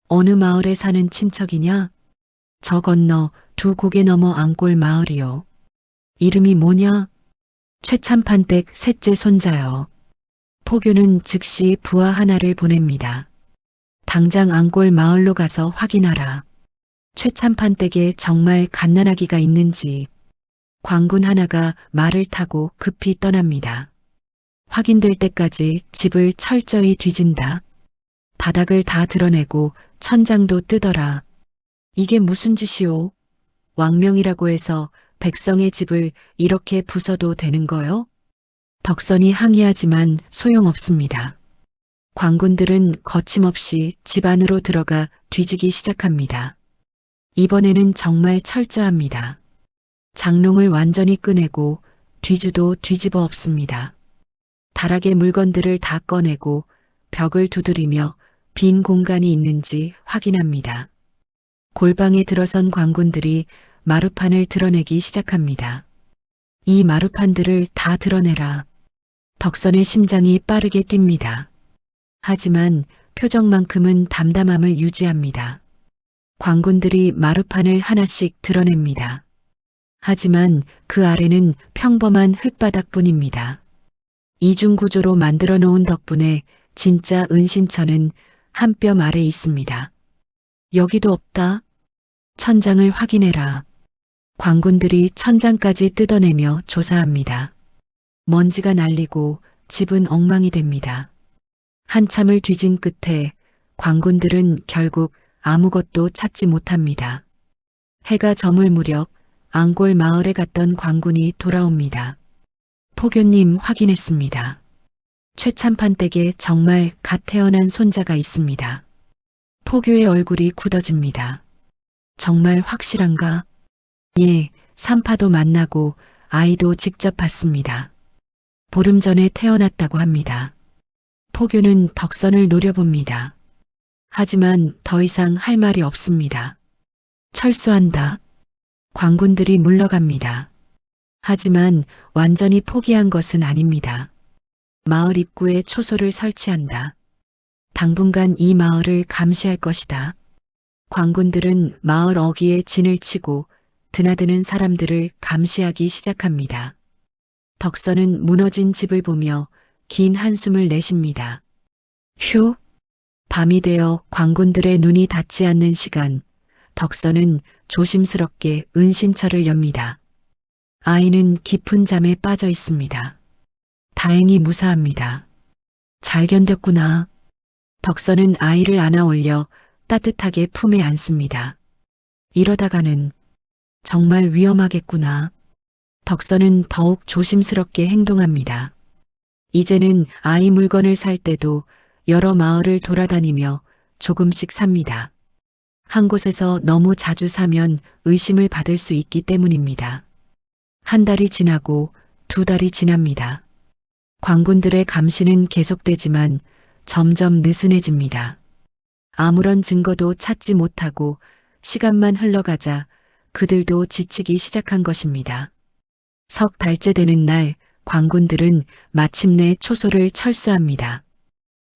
어느 마을에 사는 친척이냐? 저 건너 두 고개 넘어 안골 마을이요. 이름이 뭐냐? 최참판댁 셋째 손자요. 포교는 즉시 부하 하나를 보냅니다. 당장 앙골 마을로 가서 확인하라. 최참판 댁에 정말 갓난아기가 있는지. 광군 하나가 말을 타고 급히 떠납니다. 확인될 때까지 집을 철저히 뒤진다. 바닥을 다 드러내고 천장도 뜯어라. 이게 무슨 짓이오? 왕명이라고 해서 백성의 집을 이렇게 부숴도 되는 거요? 덕선이 항의하지만 소용없습니다. 광군들은 거침없이 집 안으로 들어가 뒤지기 시작합니다. 이번에는 정말 철저합니다. 장롱을 완전히 꺼내고 뒤주도 뒤집어 엎습니다. 다락의 물건들을 다 꺼내고 벽을 두드리며 빈 공간이 있는지 확인합니다. 골방에 들어선 광군들이 마루판을 드러내기 시작합니다. 이 마루판들을 다 드러내라. 덕선의 심장이 빠르게 뜁니다. 하지만 표정만큼은 담담함을 유지합니다. 광군들이 마루판을 하나씩 드러냅니다. 하지만 그 아래는 평범한 흙바닥뿐입니다. 이중구조로 만들어 놓은 덕분에 진짜 은신처는 한 뼘 아래 있습니다. 여기도 없다. 천장을 확인해라. 광군들이 천장까지 뜯어내며 조사합니다. 먼지가 날리고 집은 엉망이 됩니다. 한참을 뒤진 끝에 광군들은 결국 아무것도 찾지 못합니다. 해가 저물 무렵 앙골 마을에 갔던 광군이 돌아옵니다. 포교님 확인했습니다. 최참판 댁에 정말 갓 태어난 손자가 있습니다. 포교의 얼굴이 굳어집니다. 정말 확실한가? 예, 산파도 만나고 아이도 직접 봤습니다. 보름 전에 태어났다고 합니다. 포교는 덕선을 노려봅니다. 하지만 더 이상 할 말이 없습니다. 철수한다. 광군들이 물러갑니다. 하지만 완전히 포기한 것은 아닙니다. 마을 입구에 초소를 설치한다. 당분간 이 마을을 감시할 것이다. 광군들은 마을 어귀에 진을 치고 드나드는 사람들을 감시하기 시작합니다. 덕선은 무너진 집을 보며 긴 한숨을 내쉽니다. 휴! 밤이 되어 광군들의 눈이 닿지 않는 시간, 덕선은 조심스럽게 은신처를 엽니다. 아이는 깊은 잠에 빠져 있습니다. 다행히 무사합니다. 잘 견뎠구나. 덕선은 아이를 안아 올려 따뜻하게 품에 안습니다. 이러다가는 정말 위험하겠구나. 덕선은 더욱 조심스럽게 행동합니다. 이제는 아이 물건을 살 때도 여러 마을을 돌아다니며 조금씩 삽니다. 한 곳에서 너무 자주 사면 의심을 받을 수 있기 때문입니다. 한 달이 지나고 두 달이 지납니다. 광군들의 감시는 계속되지만 점점 느슨해집니다. 아무런 증거도 찾지 못하고 시간만 흘러가자 그들도 지치기 시작한 것입니다. 석 달째 되는 날 광군들은 마침내 초소를 철수합니다.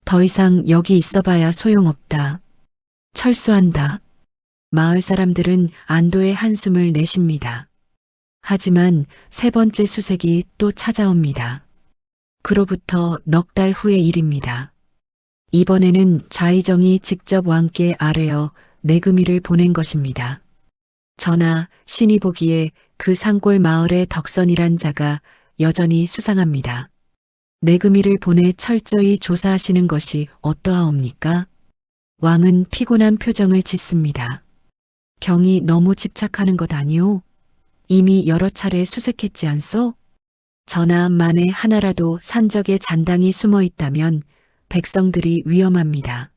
더 이상 여기 있어봐야 소용없다. 철수한다. 마을 사람들은 안도의 한숨을 내쉽니다. 하지만 세 번째 수색이 또 찾아옵니다. 그로부터 넉 달 후의 일입니다. 이번에는 좌의정이 직접 왕께 아뢰어 내금위를 보낸 것입니다. 전하, 신이 보기에 그 산골 마을의 덕선이란 자가 여전히 수상합니다. 내금위를 보내 철저히 조사하시는 것이 어떠하옵니까? 왕은 피곤한 표정을 짓습니다. 경이 너무 집착하는 것 아니오? 이미 여러 차례 수색했지 않소? 전하, 만에 하나라도 산적에 잔당이 숨어 있다면 백성들이 위험합니다.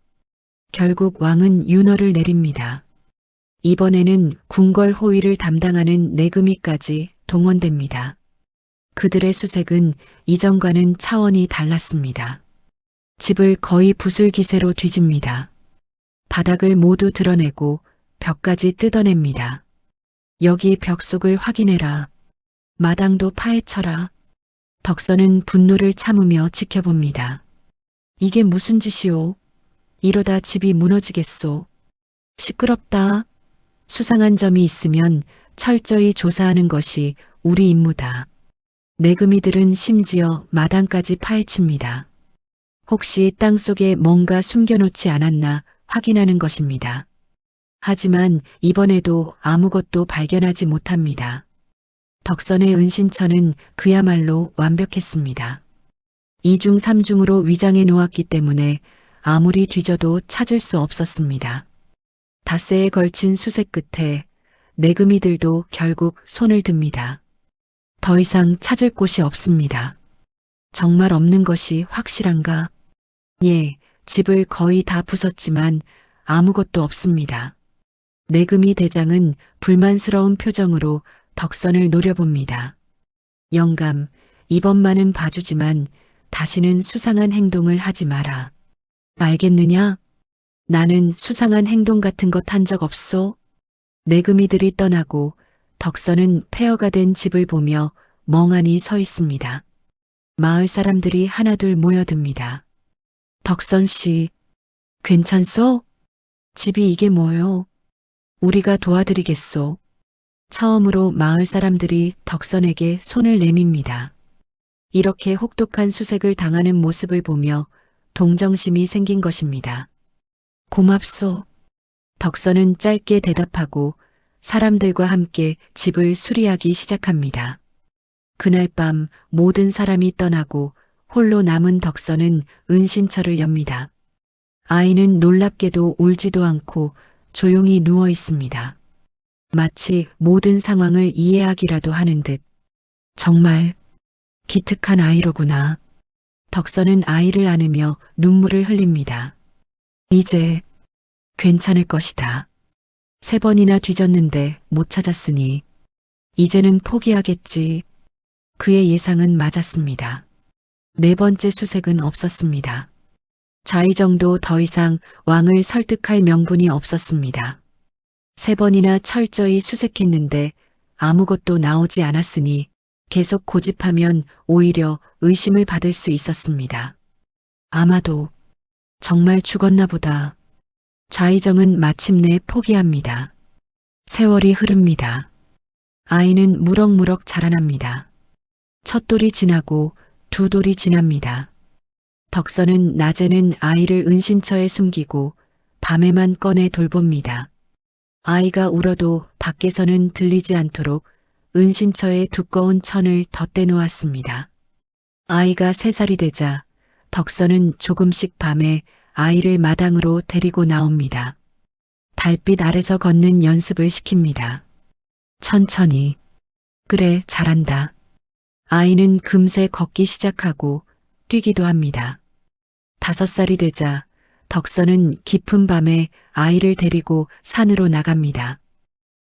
결국 왕은 윤허를 내립니다. 이번에는 궁궐 호위를 담당하는 내금위까지 동원됩니다. 그들의 수색은 이전과는 차원이 달랐습니다. 집을 거의 부술 기세로 뒤집니다. 바닥을 모두 드러내고 벽까지 뜯어냅니다. 여기 벽 속을 확인해라. 마당도 파헤쳐라. 덕선은 분노를 참으며 지켜봅니다. 이게 무슨 짓이오? 이러다 집이 무너지겠소. 시끄럽다. 수상한 점이 있으면 철저히 조사하는 것이 우리 임무다. 내금이들은 심지어 마당까지 파헤칩니다. 혹시 땅속에 뭔가 숨겨놓지 않았나 확인하는 것입니다. 하지만 이번에도 아무것도 발견하지 못합니다. 덕선의 은신처는 그야말로 완벽했습니다. 2중 3중으로 위장해 놓았기 때문에 아무리 뒤져도 찾을 수 없었습니다. 닷새에 걸친 수색 끝에 내금이들도 결국 손을 듭니다. 더 이상 찾을 곳이 없습니다. 정말 없는 것이 확실한가? 예, 집을 거의 다 부쉈지만 아무것도 없습니다. 내금이 대장은 불만스러운 표정으로 덕선을 노려봅니다. 영감, 이번만은 봐주지만 다시는 수상한 행동을 하지 마라. 알겠느냐? 나는 수상한 행동 같은 것 한 적 없소. 내금이들이 떠나고 덕선은 폐허가 된 집을 보며 멍하니 서 있습니다. 마을 사람들이 하나둘 모여듭니다. 덕선 씨, 괜찮소? 집이 이게 뭐요? 우리가 도와드리겠소. 처음으로 마을 사람들이 덕선에게 손을 내밉니다. 이렇게 혹독한 수색을 당하는 모습을 보며 동정심이 생긴 것입니다. 고맙소. 덕선은 짧게 대답하고 사람들과 함께 집을 수리하기 시작합니다. 그날 밤 모든 사람이 떠나고 홀로 남은 덕선은 은신처를 엽니다. 아이는 놀랍게도 울지도 않고 조용히 누워 있습니다. 마치 모든 상황을 이해하기라도 하는 듯. 정말 기특한 아이로구나. 덕선은 아이를 안으며 눈물을 흘립니다. 이제 괜찮을 것이다. 3번이나 뒤졌는데 못 찾았으니 이제는 포기하겠지. 그의 예상은 맞았습니다. 4번째 수색은 없었습니다. 좌의정도 더 이상 왕을 설득할 명분이 없었습니다. 3번이나 철저히 수색했는데 아무것도 나오지 않았으니 계속 고집하면 오히려 의심을 받을 수 있었습니다. 아마도 정말 죽었나 보다. 좌의정은 마침내 포기합니다. 세월이 흐릅니다. 아이는 무럭무럭 자라납니다. 첫 돌이 지나고 2돌이 지납니다. 덕선은 낮에는 아이를 은신처에 숨기고 밤에만 꺼내 돌봅니다. 아이가 울어도 밖에서는 들리지 않도록 은신처에 두꺼운 천을 덧대 놓았습니다. 아이가 3살이 되자 덕선은 조금씩 밤에 아이를 마당으로 데리고 나옵니다. 달빛 아래서 걷는 연습을 시킵니다. 천천히. 그래, 잘한다. 아이는 금세 걷기 시작하고 뛰기도 합니다. 5살이 되자 덕선은 깊은 밤에 아이를 데리고 산으로 나갑니다.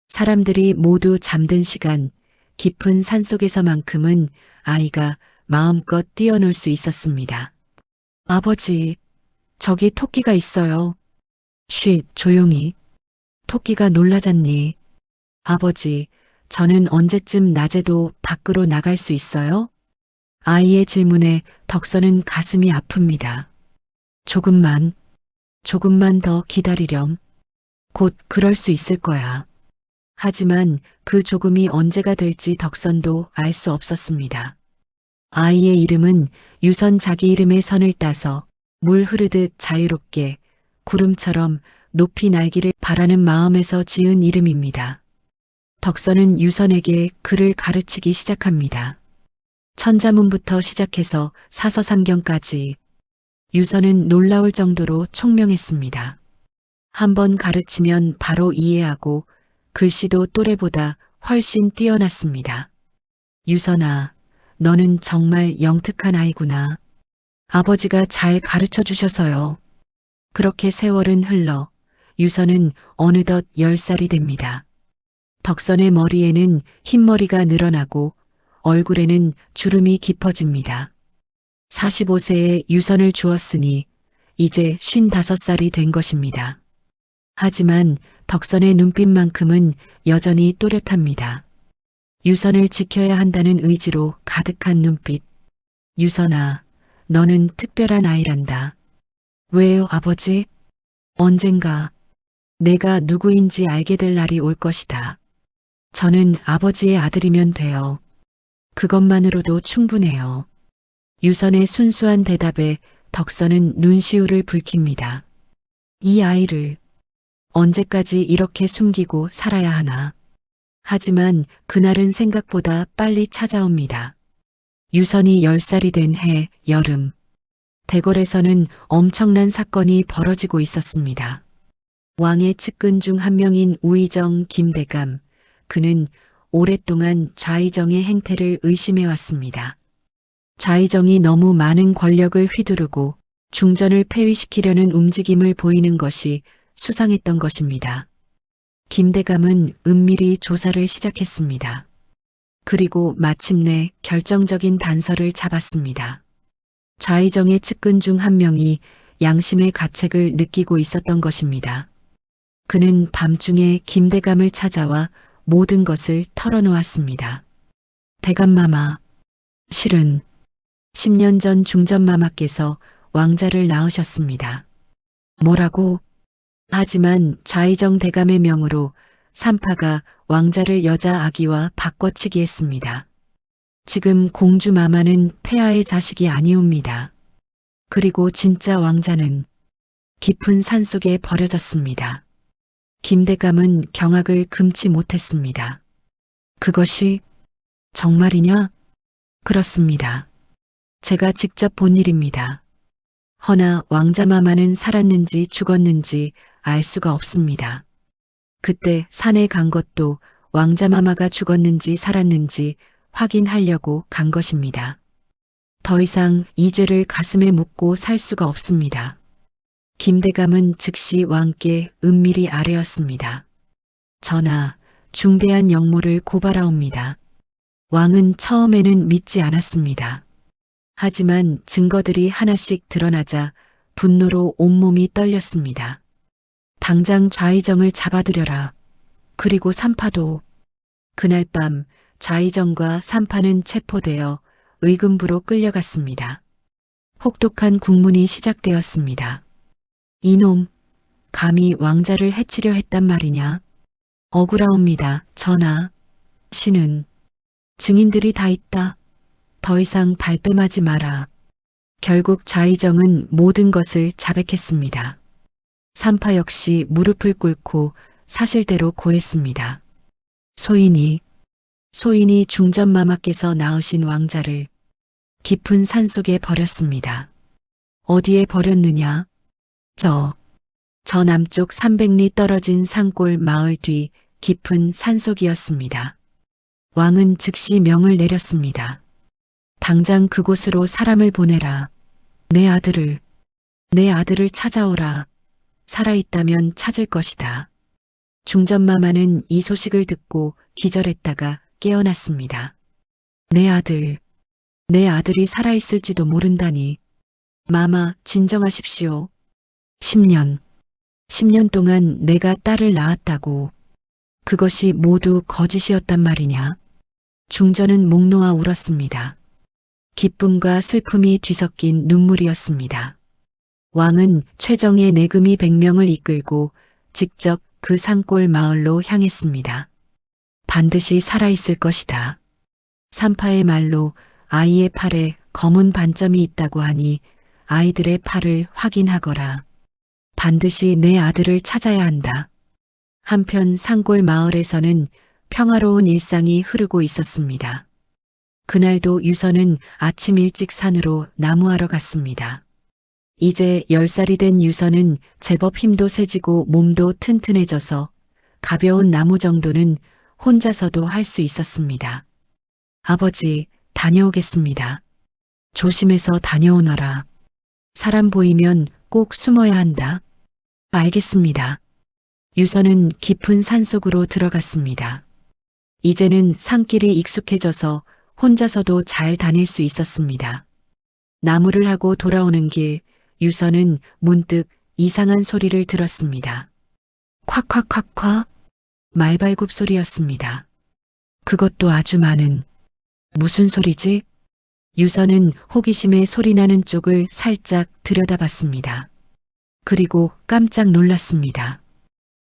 사람들이 모두 잠든 시간, 깊은 산속에서만큼은 아이가 마음껏 뛰어놀 수 있었습니다. 아버지, 저기 토끼가 있어요. 쉿, 조용히. 토끼가 놀라잖니. 아버지, 저는 언제쯤 낮에도 밖으로 나갈 수 있어요? 아이의 질문에 덕선은 가슴이 아픕니다. 조금만 더 기다리렴. 곧 그럴 수 있을 거야. 하지만 그 조금이 언제가 될지 덕선도 알 수 없었습니다. 아이의 이름은 유선 자기 이름의 선을 따서 물 흐르듯 자유롭게 구름처럼 높이 날기를 바라는 마음에서 지은 이름입니다. 덕선은 유선에게 글을 가르치기 시작합니다. 천자문부터 시작해서 사서삼경까지. 유선은 놀라울 정도로 총명했습니다. 한번 가르치면 바로 이해하고 글씨도 또래보다 훨씬 뛰어났습니다. 유선아, 너는 정말 영특한 아이구나. 아버지가 잘 가르쳐 주셔서요. 그렇게 세월은 흘러 유선은 어느덧 10살이 됩니다. 덕선의 머리에는 흰머리가 늘어나고 얼굴에는 주름이 깊어집니다. 45세에 유선을 주었으니 이제 55살이 된 것입니다. 하지만 덕선의 눈빛만큼은 여전히 또렷합니다. 유선을 지켜야 한다는 의지로 가득한 눈빛. 유선아, 너는 특별한 아이란다. 왜요, 아버지? 언젠가 내가 누구인지 알게 될 날이 올 것이다. 저는 아버지의 아들이면 돼요. 그것만으로도 충분해요. 유선의 순수한 대답에 덕선은 눈시울을 붉힙니다. 이 아이를 언제까지 이렇게 숨기고 살아야 하나. 하지만 그날은 생각보다 빨리 찾아옵니다. 유선이 10살이 된 해 여름. 대궐에서는 엄청난 사건이 벌어지고 있었습니다. 왕의 측근 중 한 명인 우의정 김대감. 그는 오랫동안 좌의정의 행태를 의심해왔습니다. 좌의정이 너무 많은 권력을 휘두르고 중전을 폐위시키려는 움직임을 보이는 것이 수상했던 것입니다. 김대감은 은밀히 조사를 시작했습니다. 그리고 마침내 결정적인 단서를 잡았습니다. 좌의정의 측근 중 한 명이 양심의 가책을 느끼고 있었던 것입니다. 그는 밤중에 김대감을 찾아와 모든 것을 털어놓았습니다. 대감마마, 실은 10년 전 중전마마께서 왕자를 낳으셨습니다. 뭐라고? 하지만 좌의정 대감의 명으로 산파가 왕자를 여자 아기와 바꿔치기 했습니다. 지금 공주마마는 폐하의 자식이 아니옵니다. 그리고 진짜 왕자는 깊은 산속에 버려졌습니다. 김대감은 경악을 금치 못했습니다. 그것이 정말이냐? 그렇습니다. 제가 직접 본 일입니다. 허나 왕자마마는 살았는지 죽었는지 알 수가 없습니다. 그때 산에 간 것도 왕자마마가 죽었는지 살았는지 확인하려고 간 것입니다. 더 이상 이 죄를 가슴에 묻고 살 수가 없습니다. 김대감은 즉시 왕께 은밀히 아뢰었습니다. 전하, 중대한 역모를 고발하옵니다. 왕은 처음에는 믿지 않았습니다. 하지만 증거들이 하나씩 드러나자 분노로 온몸이 떨렸습니다. 당장 좌의정을 잡아들여라. 그리고 산파도. 그날 밤 좌의정과 산파는 체포되어 의금부로 끌려갔습니다. 혹독한 국문이 시작되었습니다. 이놈, 감히 왕자를 해치려 했단 말이냐? 억울하옵니다, 전하. 신은 증인들이 다 있다. 더 이상 발뺌하지 마라. 결국 좌의정은 모든 것을 자백했습니다. 산파 역시 무릎을 꿇고 사실대로 고했습니다. 소인이 중전마마께서 낳으신 왕자를 깊은 산속에 버렸습니다. 어디에 버렸느냐? 저 남쪽 300리 떨어진 산골 마을 뒤 깊은 산속이었습니다. 왕은 즉시 명을 내렸습니다. 당장 그곳으로 사람을 보내라. 내 아들을 찾아오라. 살아있다면 찾을 것이다. 중전마마는 이 소식을 듣고 기절했다가 깨어났습니다. 내 아들이 살아있을지도 모른다니. 마마, 진정하십시오. 10년 동안 내가 딸을 낳았다고. 그것이 모두 거짓이었단 말이냐? 중전은 목 놓아 울었습니다. 기쁨과 슬픔이 뒤섞인 눈물이었습니다. 왕은 최정예 내금이 100명을 이끌고 직접 그 산골 마을로 향했습니다. 반드시 살아있을 것이다. 산파의 말로 아이의 팔에 검은 반점이 있다고 하니 아이들의 팔을 확인하거라. 반드시 내 아들을 찾아야 한다. 한편 산골 마을에서는 평화로운 일상이 흐르고 있었습니다. 그날도 유선은 아침 일찍 산으로 나무하러 갔습니다. 이제 10살이 된 유선은 제법 힘도 세지고 몸도 튼튼해져서 가벼운 나무 정도는 혼자서도 할 수 있었습니다. 아버지, 다녀오겠습니다. 조심해서 다녀오너라. 사람 보이면 꼭 숨어야 한다. 알겠습니다. 유선은 깊은 산속으로 들어갔습니다. 이제는 산길이 익숙해져서 혼자서도 잘 다닐 수 있었습니다. 나무를 하고 돌아오는 길, 유선은 문득 이상한 소리를 들었습니다. 콱콱콱콱 말발굽 소리였습니다. 그것도 아주 많은. 무슨 소리지? 유선은 호기심에 소리나는 쪽을 살짝 들여다봤습니다. 그리고 깜짝 놀랐습니다.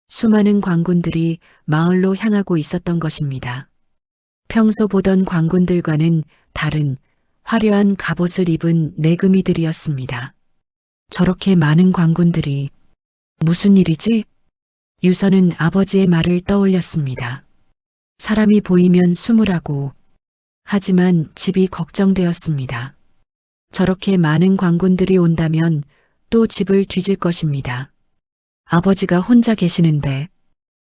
수많은 광군들이 마을로 향하고 있었던 것입니다. 평소 보던 광군들과는 다른 화려한 갑옷을 입은 내금이들이었습니다. 저렇게 많은 광군들이 무슨 일이지? 유선은 아버지의 말을 떠올렸습니다. 사람이 보이면 숨으라고. 하지만 집이 걱정되었습니다. 저렇게 많은 광군들이 온다면 또 집을 뒤질 것입니다. 아버지가 혼자 계시는데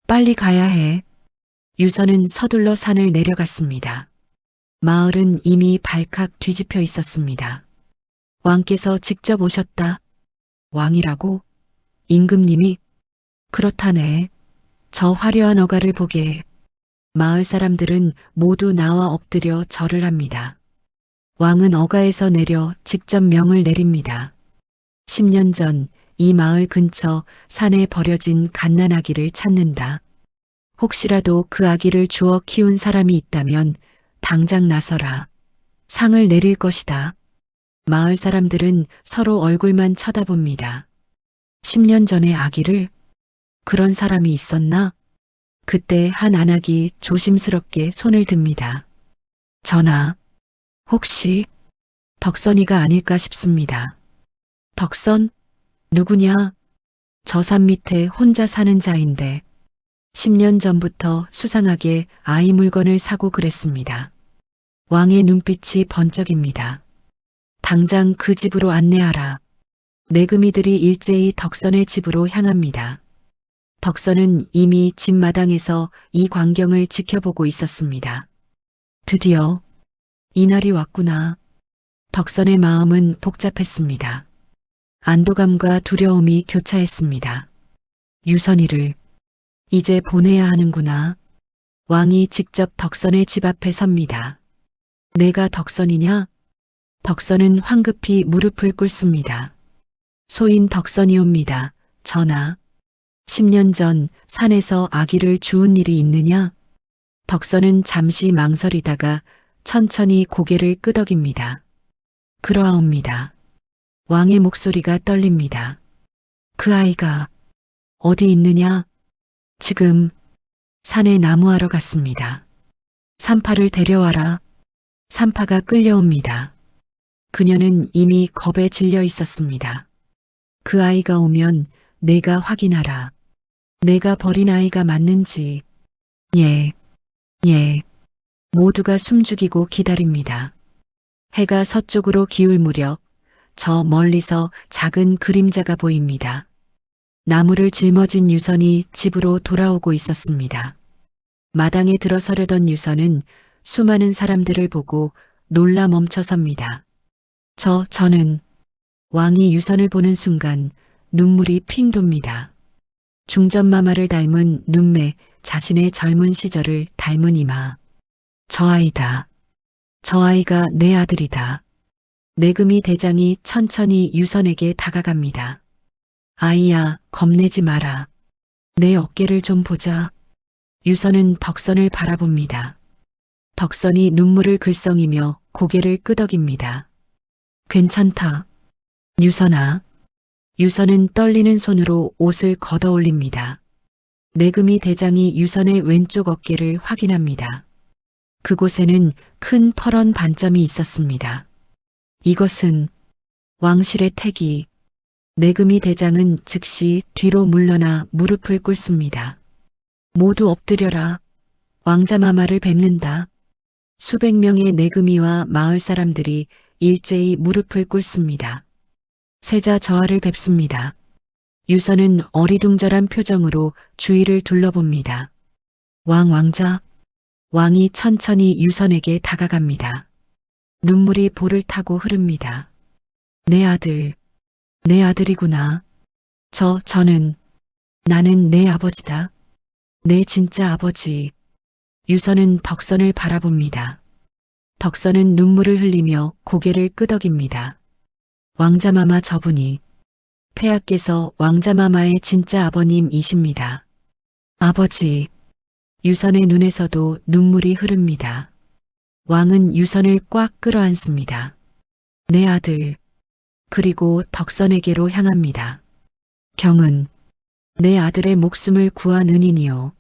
빨리 가야 해. 유선은 서둘러 산을 내려갔습니다. 마을은 이미 발칵 뒤집혀 있었습니다. 왕께서 직접 오셨다. 왕이라고? 임금님이? 그렇다네. 저 화려한 어가를 보게. 마을 사람들은 모두 나와 엎드려 절을 합니다. 왕은 어가에서 내려 직접 명을 내립니다. 10년 전 이 마을 근처 산에 버려진 갓난아기를 찾는다. 혹시라도 그 아기를 주워 키운 사람이 있다면 당장 나서라. 상을 내릴 것이다. 마을 사람들은 서로 얼굴만 쳐다봅니다. 10년 전의 아기를? 그런 사람이 있었나? 그때 한 안악이 조심스럽게 손을 듭니다. 전하, 혹시 덕선이가 아닐까 싶습니다. 덕선? 누구냐? 저 산 밑에 혼자 사는 자인데 10년 전부터 수상하게 아이 물건을 사고 그랬습니다. 왕의 눈빛이 번쩍입니다. 당장 그 집으로 안내하라. 내금이들이 일제히 덕선의 집으로 향합니다. 덕선은 이미 집 마당에서 이 광경을 지켜보고 있었습니다. 드디어 이날이 왔구나. 덕선의 마음은 복잡했습니다. 안도감과 두려움이 교차했습니다. 유선이를 이제 보내야 하는구나. 왕이 직접 덕선의 집 앞에 섭니다. 내가 덕선이냐? 덕선은 황급히 무릎을 꿇습니다. 소인 덕선이옵니다. 전하. 10년 전 산에서 아기를 주운 일이 있느냐? 덕선은 잠시 망설이다가 천천히 고개를 끄덕입니다. 그러하옵니다. 왕의 목소리가 떨립니다. 그 아이가 어디 있느냐? 지금 산에 나무하러 갔습니다. 산파를 데려와라. 산파가 끌려옵니다. 그녀는 이미 겁에 질려 있었습니다. 그 아이가 오면 내가 확인하라. 내가 버린 아이가 맞는지. 예, 예. 모두가 숨죽이고 기다립니다. 해가 서쪽으로 기울 무렵 저 멀리서 작은 그림자가 보입니다. 나무를 짊어진 유선이 집으로 돌아오고 있었습니다. 마당에 들어서려던 유선은 수많은 사람들을 보고 놀라 멈춰섭니다. 저는 왕이 유선을 보는 순간 눈물이 핑 돕니다. 중전마마를 닮은 눈매, 자신의 젊은 시절을 닮은 이마. 저 아이다. 저 아이가 내 아들이다. 내금이 대장이 천천히 유선에게 다가갑니다. 아이야, 겁내지 마라. 내 어깨를 좀 보자. 유선은 덕선을 바라봅니다. 덕선이 눈물을 글썽이며 고개를 끄덕입니다. 괜찮다. 유선아. 유선은 떨리는 손으로 옷을 걷어 올립니다. 내금이 대장이 유선의 왼쪽 어깨를 확인합니다. 그곳에는 큰 퍼런 반점이 있었습니다. 이것은 왕실의 태기. 내금이 대장은 즉시 뒤로 물러나 무릎을 꿇습니다. 모두 엎드려라. 왕자마마를 뵙는다. 수백 명의 내금이와 마을 사람들이 일제히 무릎을 꿇습니다. 세자 저하를 뵙습니다. 유선은 어리둥절한 표정으로 주위를 둘러봅니다. 왕자. 왕이 천천히 유선에게 다가갑니다. 눈물이 볼을 타고 흐릅니다. 내 아들, 내 아들이구나. 나는 내 아버지다. 내 진짜 아버지. 유선은 덕선을 바라봅니다. 덕선은 눈물을 흘리며 고개를 끄덕입니다. 왕자마마 저분이 폐하께서 왕자마마의 진짜 아버님이십니다. 아버지. 유선의 눈에서도 눈물이 흐릅니다. 왕은 유선을 꽉 끌어안습니다. 내 아들. 그리고 덕선에게로 향합니다. 경은 내 아들의 목숨을 구한 은인이요.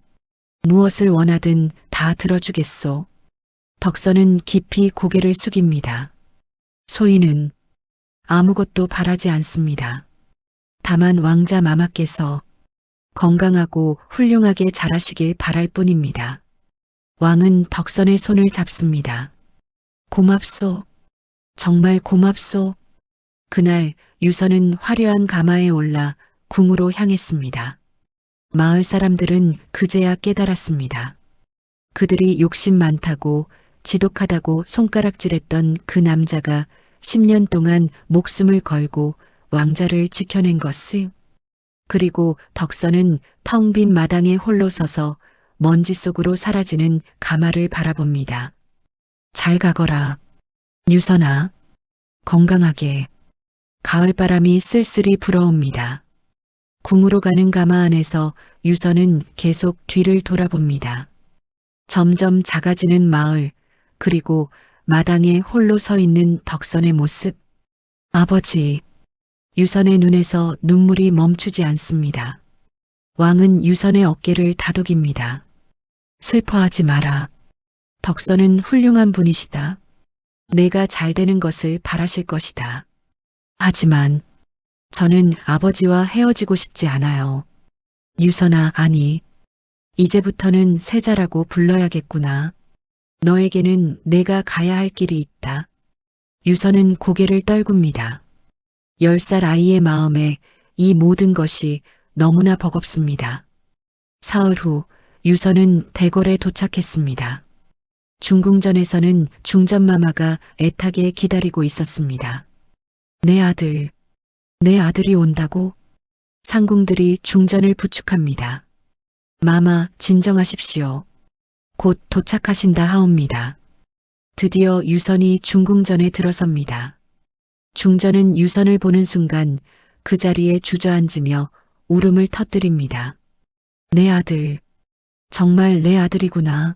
무엇을 원하든 다 들어주겠소. 덕선은 깊이 고개를 숙입니다. 소인은 아무것도 바라지 않습니다. 다만 왕자 마마께서 건강하고 훌륭하게 자라시길 바랄 뿐입니다. 왕은 덕선의 손을 잡습니다. 고맙소. 정말 고맙소. 그날 유선은 화려한 가마에 올라 궁으로 향했습니다. 마을 사람들은 그제야 깨달았습니다. 그들이 욕심 많다고 지독하다고 손가락질했던 그 남자가 10년 동안 목숨을 걸고 왕자를 지켜낸 것을. 그리고 덕선은 텅 빈 마당에 홀로 서서 먼지 속으로 사라지는 가마를 바라봅니다. 잘 가거라. 유선아. 건강하게. 가을바람이 쓸쓸히 불어옵니다. 궁으로 가는 가마 안에서 유선은 계속 뒤를 돌아봅니다. 점점 작아지는 마을, 그리고 마당에 홀로 서 있는 덕선의 모습. 아버지. 유선의 눈에서 눈물이 멈추지 않습니다. 왕은 유선의 어깨를 다독입니다. 슬퍼하지 마라. 덕선은 훌륭한 분이시다. 내가 잘 되는 것을 바라실 것이다. 하지만 저는 아버지와 헤어지고 싶지 않아요. 유선아, 아니. 이제부터는 세자라고 불러야겠구나. 너에게는 내가 가야 할 길이 있다. 유선은 고개를 떨굽니다. 10살 아이의 마음에 이 모든 것이 너무나 버겁습니다. 사흘 후 유선은 대궐에 도착했습니다. 중궁전에서는 중전마마가 애타게 기다리고 있었습니다. 내 아들이 온다고? 상궁들이 중전을 부축합니다. 마마, 진정하십시오. 곧 도착하신다 하옵니다. 드디어 유선이 중궁전에 들어섭니다. 중전은 유선을 보는 순간 그 자리에 주저앉으며 울음을 터뜨립니다. 내 아들, 정말 내 아들이구나.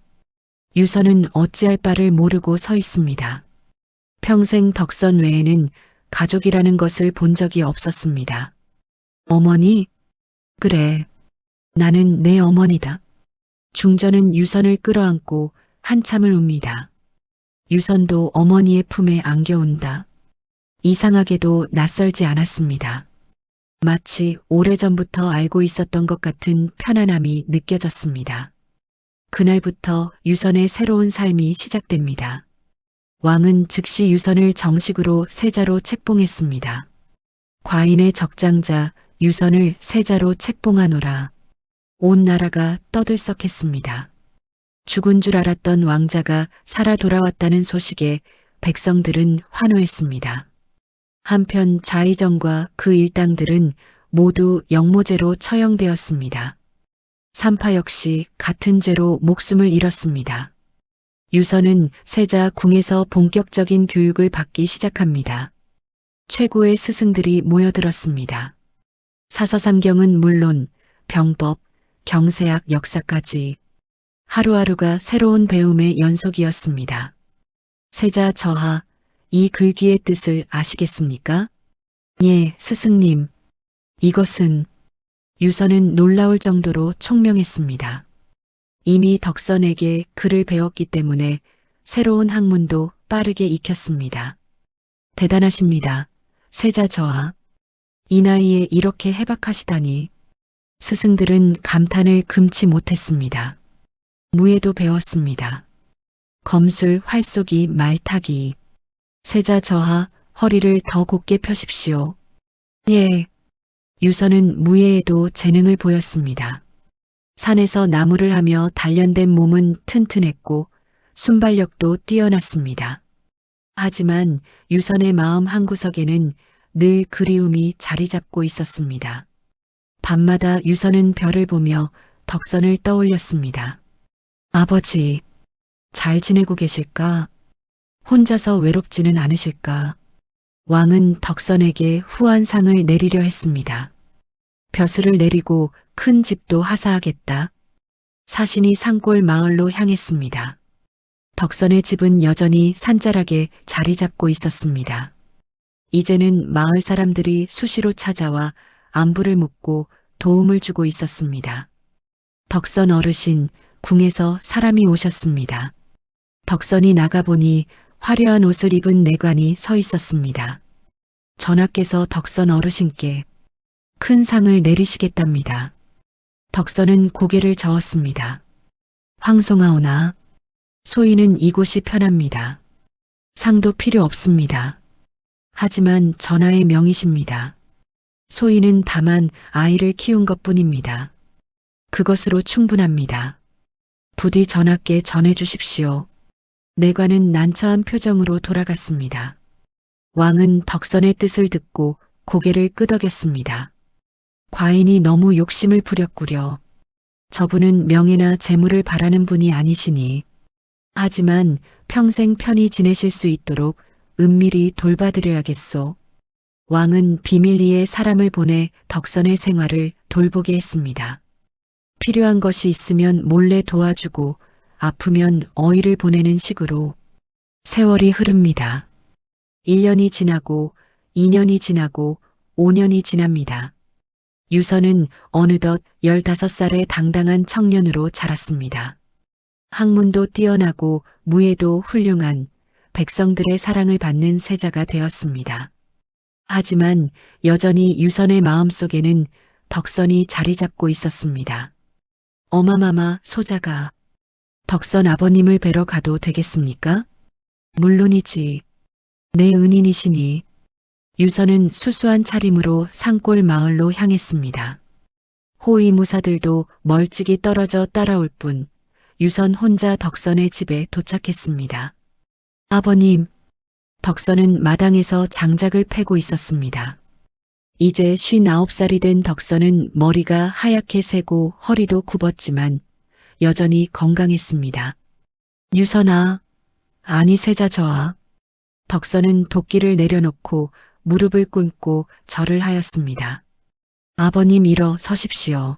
유선은 어찌할 바를 모르고 서 있습니다. 평생 덕선 외에는 가족이라는 것을 본 적이 없었습니다. 어머니? 그래, 나는 내 어머니다. 중전은 유선을 끌어안고 한참을 웁니다. 유선도 어머니의 품에 안겨운다. 이상하게도 낯설지 않았습니다. 마치 오래전부터 알고 있었던 것 같은 편안함이 느껴졌습니다. 그날부터 유선의 새로운 삶이 시작됩니다. 왕은 즉시 유선을 정식으로 세자로 책봉했습니다. 과인의 적장자 유선을 세자로 책봉하노라. 온 나라가 떠들썩했습니다. 죽은 줄 알았던 왕자가 살아 돌아왔다는 소식에 백성들은 환호했습니다. 한편 좌의정과 그 일당들은 모두 영모죄로 처형되었습니다. 산파 역시 같은 죄로 목숨을 잃었습니다. 유선은 세자 궁에서 본격적인 교육을 받기 시작합니다. 최고의 스승들이 모여들었습니다. 사서삼경은 물론 병법, 경세학 역사까지 하루하루가 새로운 배움의 연속이었습니다. 세자 저하, 이 글귀의 뜻을 아시겠습니까? 예, 스승님. 이것은 유선은 놀라울 정도로 총명했습니다. 이미 덕선에게 글을 배웠기 때문에 새로운 학문도 빠르게 익혔습니다. 대단하십니다. 세자 저하. 이 나이에 이렇게 해박하시다니. 스승들은 감탄을 금치 못했습니다. 무예도 배웠습니다. 검술, 활쏘기, 말타기. 세자 저하, 허리를 더 곧게 펴십시오. 예. 유선은 무예에도 재능을 보였습니다. 산에서 나무를 하며 단련된 몸은 튼튼했고 순발력도 뛰어났습니다. 하지만 유선의 마음 한구석에는 늘 그리움이 자리 잡고 있었습니다. 밤마다 유선은 별을 보며 덕선을 떠올렸습니다. 아버지, 잘 지내고 계실까? 혼자서 외롭지는 않으실까? 왕은 덕선에게 후한상을 내리려 했습니다. 벼슬을 내리고 큰 집도 하사하겠다. 사신이 산골 마을로 향했습니다. 덕선의 집은 여전히 산자락에 자리 잡고 있었습니다. 이제는 마을 사람들이 수시로 찾아와 안부를 묻고 도움을 주고 있었습니다. 덕선 어르신, 궁에서 사람이 오셨습니다. 덕선이 나가보니 화려한 옷을 입은 내관이 서 있었습니다. 전하께서 덕선 어르신께 큰 상을 내리시겠답니다. 덕선은 고개를 저었습니다. 황송하오나 소인은 이곳이 편합니다. 상도 필요 없습니다. 하지만 전하의 명이십니다. 소인은 다만 아이를 키운 것뿐입니다. 그것으로 충분합니다. 부디 전하께 전해 주십시오. 내관은 난처한 표정으로 돌아갔습니다. 왕은 덕선의 뜻을 듣고 고개를 끄덕였습니다. 과인이 너무 욕심을 부렸구려. 저분은 명예나 재물을 바라는 분이 아니시니. 하지만 평생 편히 지내실 수 있도록 은밀히 돌봐드려야겠소. 왕은 비밀리에 사람을 보내 덕선의 생활을 돌보게 했습니다. 필요한 것이 있으면 몰래 도와주고 아프면 어의를 보내는 식으로 세월이 흐릅니다. 1년이 지나고 2년이 지나고 5년이 지납니다. 유선은 어느덧 15살의 당당한 청년으로 자랐습니다. 학문도 뛰어나고 무예도 훌륭한 백성들의 사랑을 받는 세자가 되었습니다. 하지만 여전히 유선의 마음속에는 덕선이 자리 잡고 있었습니다. 어마마마 소자가 덕선 아버님을 뵈러 가도 되겠습니까? 물론이지. 내 은인이시니. 유선은 수수한 차림으로 산골 마을로 향했습니다. 호위무사들도 멀찍이 떨어져 따라올 뿐 유선 혼자 덕선의 집에 도착했습니다. 아버님, 덕선은 마당에서 장작을 패고 있었습니다. 이제 59살이 된 덕선은 머리가 하얗게 새고 허리도 굽었지만 여전히 건강했습니다. 유선아, 아니 세자 저하. 덕선은 도끼를 내려놓고 무릎을 꿇고 절을 하였습니다. 아버님 일어 서십시오.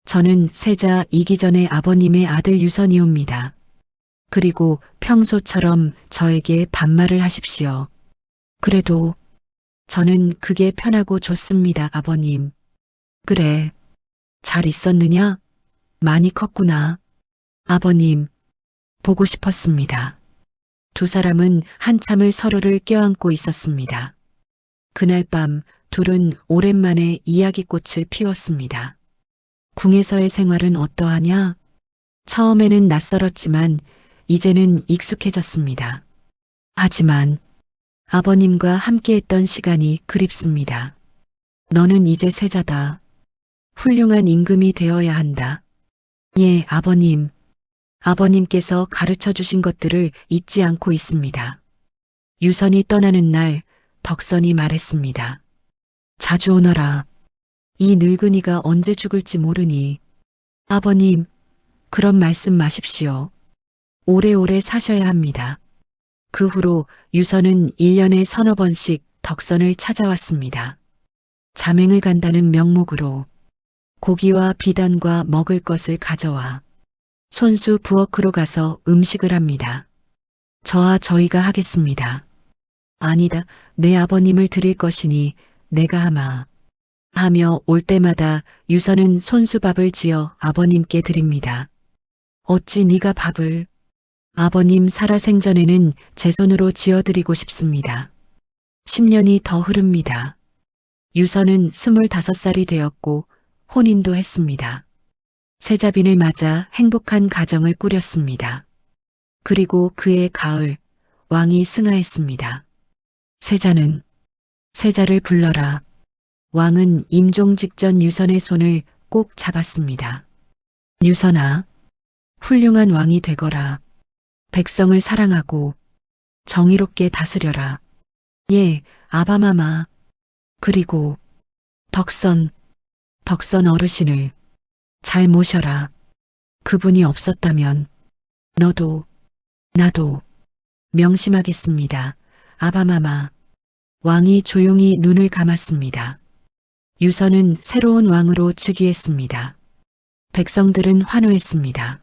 저는 세자 이기전의 아버님의 아들 유선이옵니다. 그리고 평소처럼 저에게 반말을 하십시오. 그래도 저는 그게 편하고 좋습니다, 아버님. 그래, 잘 있었느냐? 많이 컸구나. 아버님, 보고 싶었습니다. 두 사람은 한참을 서로를 껴안고 있었습니다. 그날 밤 둘은 오랜만에 이야기꽃을 피웠습니다. 궁에서의 생활은 어떠하냐? 처음에는 낯설었지만 이제는 익숙해졌습니다. 하지만 아버님과 함께했던 시간이 그립습니다. 너는 이제 세자다. 훌륭한 임금이 되어야 한다. 예, 아버님. 아버님께서 가르쳐 주신 것들을 잊지 않고 있습니다. 유선이 떠나는 날 덕선이 말했습니다. 자주 오너라. 이 늙은이가 언제 죽을지 모르니. 아버님, 그런 말씀 마십시오. 오래오래 사셔야 합니다. 그 후로 유선은 1년에 서너 번씩 덕선을 찾아왔습니다. 자맹을 간다는 명목으로 고기와 비단과 먹을 것을 가져와 손수 부엌으로 가서 음식을 합니다. 저와 저희가 하겠습니다. 아니다, 내 아버님을 드릴 것이니 내가 하마. 하며 올 때마다 유선은 손수밥을 지어 아버님께 드립니다. 어찌 네가 밥을. 아버님 살아생전에는 제 손으로 지어드리고 싶습니다. 10년이 더 흐릅니다. 유선은 25살이 되었고 혼인도 했습니다. 세자빈을 맞아 행복한 가정을 꾸렸습니다. 그리고 그해 가을 왕이 승하했습니다. 세자는 세자를 불러라. 왕은 임종 직전 유선의 손을 꼭 잡았습니다. 유선아, 훌륭한 왕이 되거라. 백성을 사랑하고 정의롭게 다스려라. 예, 아바마마. 그리고 덕선 어르신을 잘 모셔라. 그분이 없었다면 너도 나도 명심하겠습니다. 아바마마. 왕이 조용히 눈을 감았습니다. 유선은 새로운 왕으로 즉위했습니다. 백성들은 환호했습니다.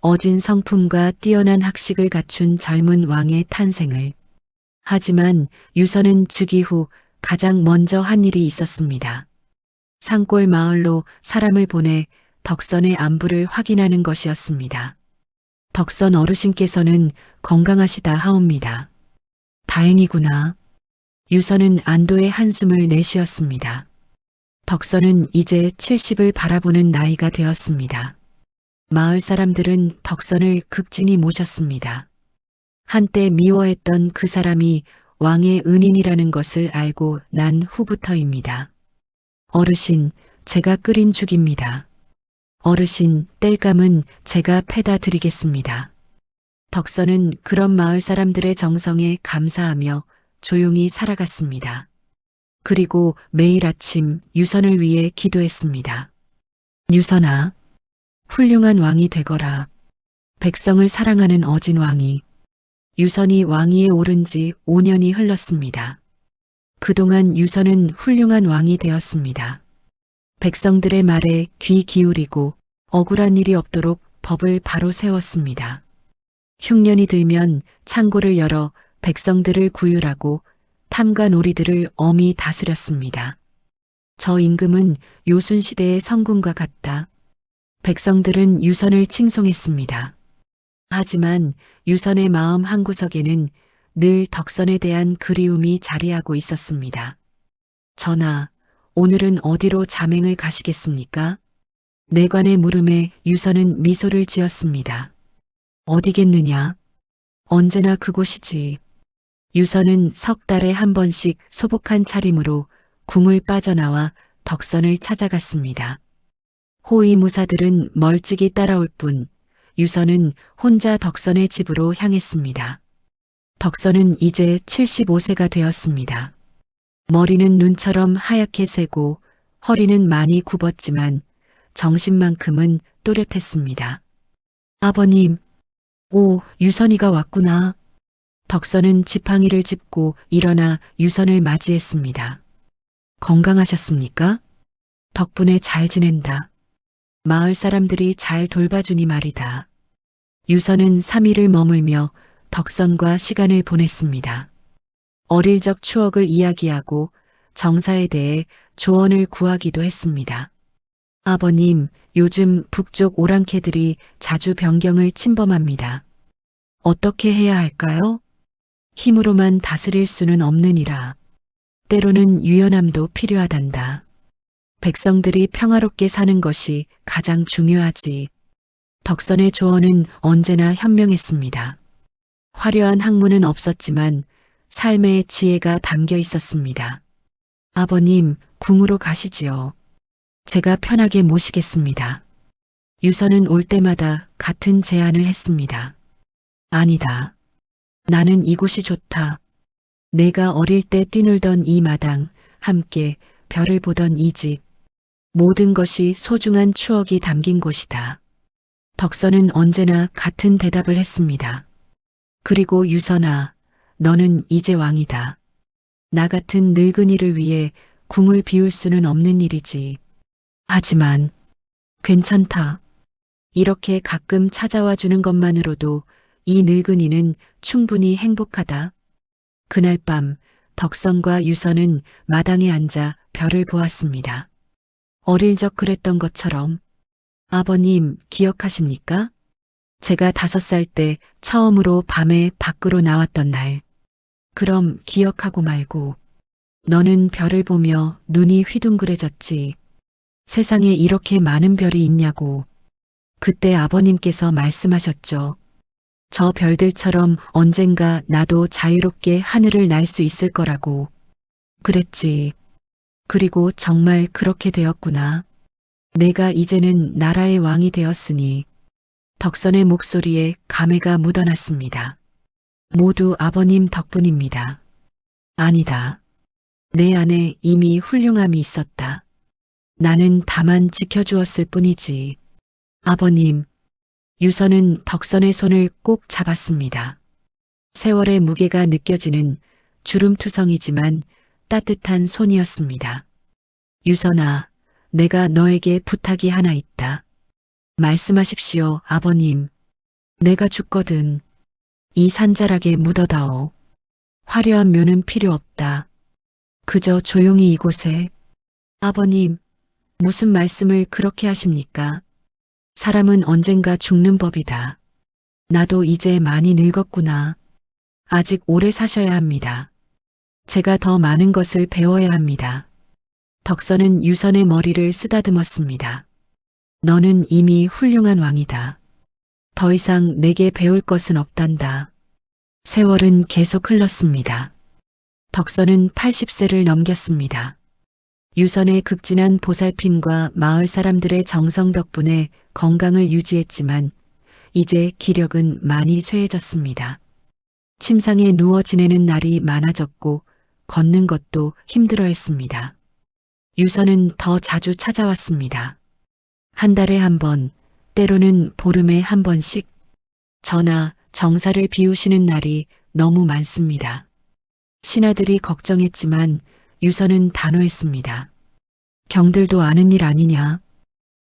어진 성품과 뛰어난 학식을 갖춘 젊은 왕의 탄생을. 하지만 유선은 즉위 후 가장 먼저 한 일이 있었습니다. 산골 마을로 사람을 보내 덕선의 안부를 확인하는 것이었습니다. 덕선 어르신께서는 건강하시다 하옵니다. 다행이구나. 유선은 안도의 한숨을 내쉬었습니다. 덕선은 이제 70을 바라보는 나이가 되었습니다. 마을 사람들은 덕선을 극진히 모셨습니다. 한때 미워했던 그 사람이 왕의 은인이라는 것을 알고 난 후부터입니다. 어르신, 제가 끓인 죽입니다. 어르신, 땔감은 제가 패다 드리겠습니다. 덕선은 그런 마을 사람들의 정성에 감사하며 조용히 살아갔습니다. 그리고 매일 아침 유선을 위해 기도했습니다. 유선아, 훌륭한 왕이 되거라. 백성을 사랑하는 어진 왕이. 유선이 왕위에 오른 지 5년이 흘렀습니다. 그동안 유선은 훌륭한 왕이 되었습니다. 백성들의 말에 귀 기울이고 억울한 일이 없도록 법을 바로 세웠습니다. 흉년이 들면 창고를 열어 백성들을 구휼하고 탐과 놀이들을 엄히 다스렸습니다. 저 임금은 요순시대의 성군과 같다. 백성들은 유선을 칭송했습니다. 하지만 유선의 마음 한구석에는 늘 덕선에 대한 그리움이 자리하고 있었습니다. 전하, 오늘은 어디로 자맹을 가시겠습니까? 내관의 물음에 유선은 미소를 지었습니다. 어디겠느냐? 언제나 그곳이지. 유선은 석 달에 한 번씩 소복한 차림으로 궁을 빠져나와 덕선을 찾아갔습니다. 호위무사들은 멀찍이 따라올 뿐 유선은 혼자 덕선의 집으로 향했습니다. 덕선은 이제 75세가 되었습니다. 머리는 눈처럼 하얗게 새고 허리는 많이 굽었지만 정신만큼은 또렷했습니다. 아버님, 오, 유선이가 왔구나. 덕선은 지팡이를 짚고 일어나 유선을 맞이했습니다. 건강하셨습니까? 덕분에 잘 지낸다. 마을 사람들이 잘 돌봐주니 말이다. 유선은 3일을 머물며 덕선과 시간을 보냈습니다. 어릴 적 추억을 이야기하고 정사에 대해 조언을 구하기도 했습니다. 아버님, 요즘 북쪽 오랑캐들이 자주 변경을 침범합니다. 어떻게 해야 할까요? 힘으로만 다스릴 수는 없느니라. 때로는 유연함도 필요하단다. 백성들이 평화롭게 사는 것이 가장 중요하지. 덕선의 조언은 언제나 현명했습니다. 화려한 학문은 없었지만 삶의 지혜가 담겨 있었습니다. 아버님, 궁으로 가시지요. 제가 편하게 모시겠습니다. 유선은 올 때마다 같은 제안을 했습니다. 아니다. 나는 이곳이 좋다. 내가 어릴 때 뛰놀던 이 마당, 함께 별을 보던 이 집, 모든 것이 소중한 추억이 담긴 곳이다. 덕선은 언제나 같은 대답을 했습니다. 그리고 유선아, 너는 이제 왕이다. 나 같은 늙은이를 위해 궁을 비울 수는 없는 일이지. 하지만 괜찮다. 이렇게 가끔 찾아와 주는 것만으로도 이 늙은이는 충분히 행복하다. 그날 밤 덕선과 유선은 마당에 앉아 별을 보았습니다. 어릴 적 그랬던 것처럼. 아버님, 기억하십니까? 제가 5살 때 처음으로 밤에 밖으로 나왔던 날. 그럼 기억하고 말고. 너는 별을 보며 눈이 휘둥그레졌지. 세상에 이렇게 많은 별이 있냐고. 그때 아버님께서 말씀하셨죠. 저 별들처럼 언젠가 나도 자유롭게 하늘을 날 수 있을 거라고. 그랬지. 그리고 정말 그렇게 되었구나. 내가 이제는 나라의 왕이 되었으니. 덕선의 목소리에 감회가 묻어났습니다. 모두 아버님 덕분입니다. 아니다. 내 안에 이미 훌륭함이 있었다. 나는 다만 지켜주었을 뿐이지. 아버님, 유선은 덕선의 손을 꼭 잡았습니다. 세월의 무게가 느껴지는 주름투성이지만 따뜻한 손이었습니다. 유선아, 내가 너에게 부탁이 하나 있다. 말씀하십시오, 아버님. 내가 죽거든 이 산자락에 묻어다오. 화려한 묘는 필요 없다. 그저 조용히 이곳에. 아버님, 무슨 말씀을 그렇게 하십니까? 사람은 언젠가 죽는 법이다. 나도 이제 많이 늙었구나. 아직 오래 사셔야 합니다. 제가 더 많은 것을 배워야 합니다. 덕선은 유선의 머리를 쓰다듬었습니다. 너는 이미 훌륭한 왕이다. 더 이상 내게 배울 것은 없단다. 세월은 계속 흘렀습니다. 덕선은 80세를 넘겼습니다. 유선의 극진한 보살핌과 마을 사람들의 정성 덕분에 건강을 유지했지만 이제 기력은 많이 쇠해졌습니다. 침상에 누워 지내는 날이 많아졌고 걷는 것도 힘들어했습니다. 유선은 더 자주 찾아왔습니다. 한 달에 한 번, 때로는 보름에 한 번씩 전하, 정사를 비우시는 날이 너무 많습니다. 신하들이 걱정했지만 유선은 단호했습니다. 경들도 아는 일 아니냐.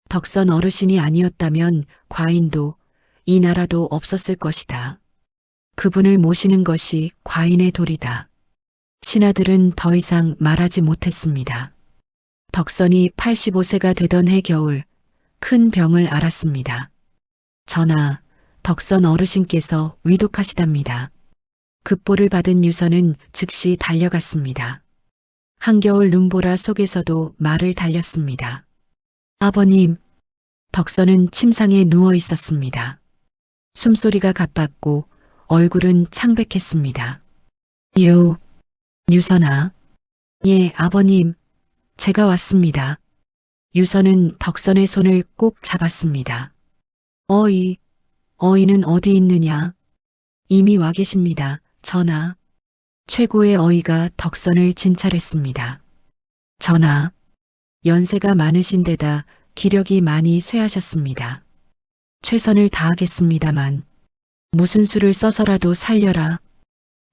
덕선 어르신이 아니었다면 과인도 이 나라도 없었을 것이다. 그분을 모시는 것이 과인의 도리다. 신하들은 더 이상 말하지 못했습니다. 덕선이 85세가 되던 해 겨울 큰 병을 앓았습니다. 전하, 덕선 어르신께서 위독하시답니다. 급보를 받은 유선은 즉시 달려갔습니다. 한겨울 눈보라 속에서도 말을 달렸습니다. 아버님, 덕선은 침상에 누워 있었습니다. 숨소리가 가빴고 얼굴은 창백했습니다. 유선아. 예, 아버님. 제가 왔습니다. 유선은 덕선의 손을 꼭 잡았습니다. 어이는 어디 있느냐? 이미 와 계십니다, 전하. 최고의 어이가 덕선을 진찰했습니다. 전하, 연세가 많으신 데다 기력이 많이 쇠하셨습니다. 최선을 다하겠습니다만 무슨 수를 써서라도 살려라.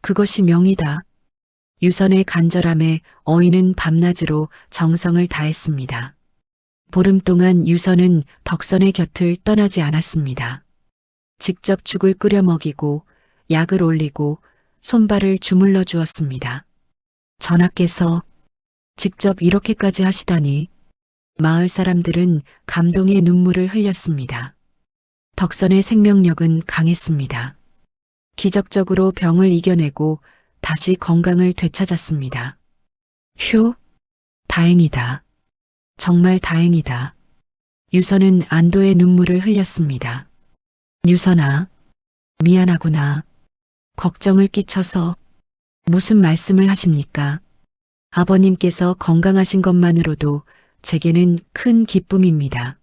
그것이 명이다. 유선의 간절함에 어이는 밤낮으로 정성을 다했습니다. 보름 동안 유선은 덕선의 곁을 떠나지 않았습니다. 직접 죽을 끓여 먹이고 약을 올리고 손발을 주물러 주었습니다. 전하께서 직접 이렇게까지 하시다니 마을 사람들은 감동의 눈물을 흘렸습니다. 덕선의 생명력은 강했습니다. 기적적으로 병을 이겨내고 다시 건강을 되찾았습니다. 휴, 다행이다. 정말 다행이다. 유선은 안도의 눈물을 흘렸습니다. 유선아, 미안하구나. 걱정을 끼쳐서 무슨 말씀을 하십니까? 아버님께서 건강하신 것만으로도 제게는 큰 기쁨입니다.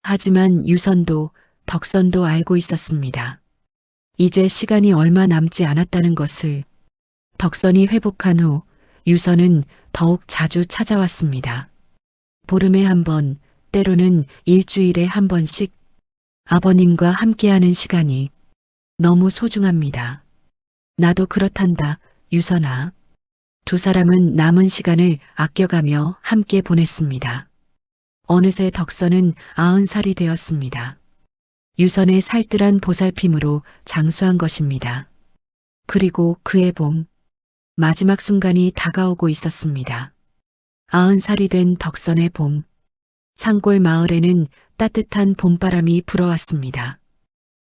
하지만 유선도 덕선도 알고 있었습니다. 이제 시간이 얼마 남지 않았다는 것을. 덕선이 회복한 후 유선은 더욱 자주 찾아왔습니다. 보름에 한 번, 때로는 일주일에 한 번씩 아버님과 함께하는 시간이 너무 소중합니다. 나도 그렇단다, 유선아. 두 사람은 남은 시간을 아껴가며 함께 보냈습니다. 어느새 덕선은 90살이 되었습니다. 유선의 살뜰한 보살핌으로 장수한 것입니다. 그리고 그해 봄, 마지막 순간이 다가오고 있었습니다. 90살이 된 덕선의 봄, 산골 마을에는 따뜻한 봄바람이 불어왔습니다.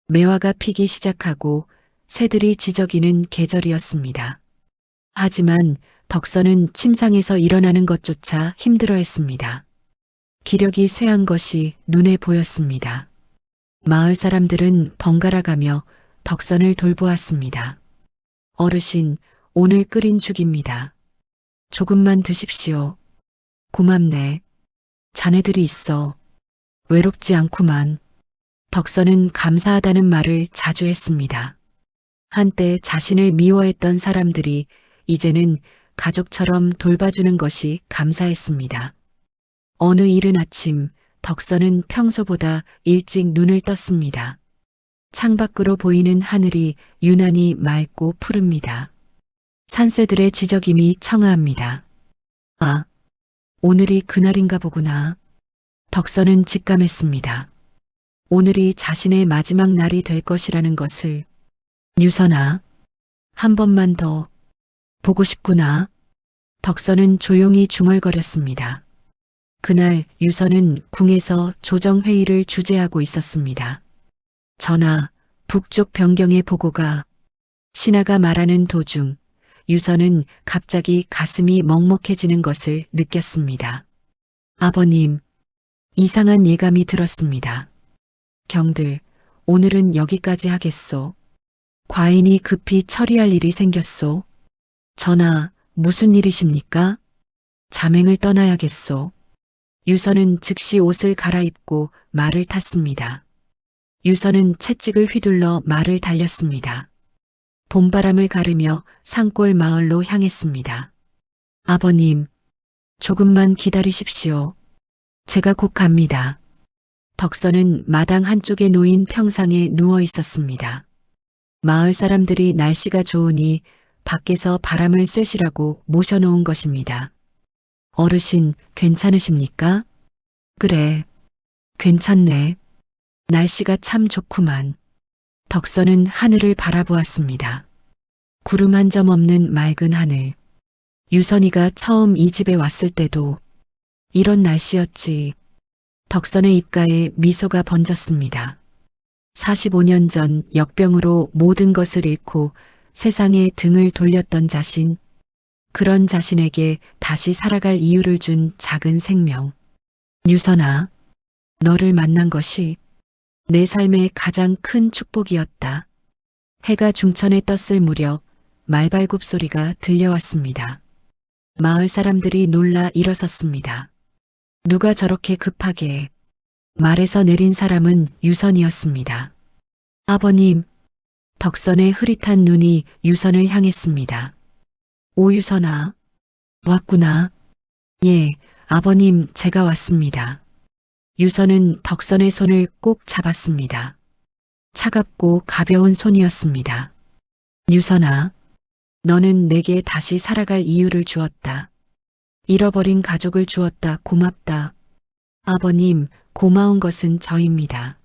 매화가 피기 시작하고 새들이 지저귀는 계절이었습니다. 하지만 덕선은 침상에서 일어나는 것조차 힘들어했습니다. 기력이 쇠한 것이 눈에 보였습니다. 마을 사람들은 번갈아가며 덕선을 돌보았습니다. 어르신, 오늘 끓인 죽입니다. 조금만 드십시오. 고맙네. 자네들이 있어. 외롭지 않구만. 덕선은 감사하다는 말을 자주 했습니다. 한때 자신을 미워했던 사람들이 이제는 가족처럼 돌봐주는 것이 감사했습니다. 어느 이른 아침 덕선은 평소보다 일찍 눈을 떴습니다. 창밖으로 보이는 하늘이 유난히 맑고 푸릅니다. 산새들의 지저귐이 청아합니다. 아, 오늘이 그날인가 보구나. 덕선은 직감했습니다. 오늘이 자신의 마지막 날이 될 것이라는 것을. 유선아, 한 번만 더 보고 싶구나. 덕선은 조용히 중얼거렸습니다. 그날 유선은 궁에서 조정회의를 주재하고 있었습니다. 전하, 북쪽 변경의 보고가. 신하가 말하는 도중 유선은 갑자기 가슴이 먹먹해지는 것을 느꼈습니다. 아버님, 이상한 예감이 들었습니다. 경들, 오늘은 여기까지 하겠소. 과인이 급히 처리할 일이 생겼소. 전하, 무슨 일이십니까? 자맹을 떠나야겠소. 유선은 즉시 옷을 갈아입고 말을 탔습니다. 유선은 채찍을 휘둘러 말을 달렸습니다. 봄바람을 가르며 산골 마을로 향했습니다. 아버님, 조금만 기다리십시오. 제가 곧 갑니다. 덕선은 마당 한쪽에 놓인 평상에 누워 있었습니다. 마을 사람들이 날씨가 좋으니 밖에서 바람을 쐬시라고 모셔놓은 것입니다. 어르신, 괜찮으십니까? 그래, 괜찮네. 날씨가 참 좋구만. 덕선은 하늘을 바라보았습니다. 구름 한 점 없는 맑은 하늘. 유선이가 처음 이 집에 왔을 때도 이런 날씨였지. 덕선의 입가에 미소가 번졌습니다. 45년 전 역병으로 모든 것을 잃고 세상에 등을 돌렸던 자신, 그런 자신에게 다시 살아갈 이유를 준 작은 생명. 유선아, 너를 만난 것이 내 삶의 가장 큰 축복이었다. 해가 중천에 떴을 무렵 말발굽 소리가 들려왔습니다. 마을 사람들이 놀라 일어섰습니다. 누가 저렇게 급하게. 말에서 내린 사람은 유선이었습니다. 아버님, 덕선의 흐릿한 눈이 유선을 향했습니다. 오 유선아, 왔구나. 예, 아버님 제가 왔습니다. 유선은 덕선의 손을 꼭 잡았습니다. 차갑고 가벼운 손이었습니다. 유선아, 너는 내게 다시 살아갈 이유를 주었다. 잃어버린 가족을 주었다. 고맙다. 아버님, 고마운 것은 저입니다.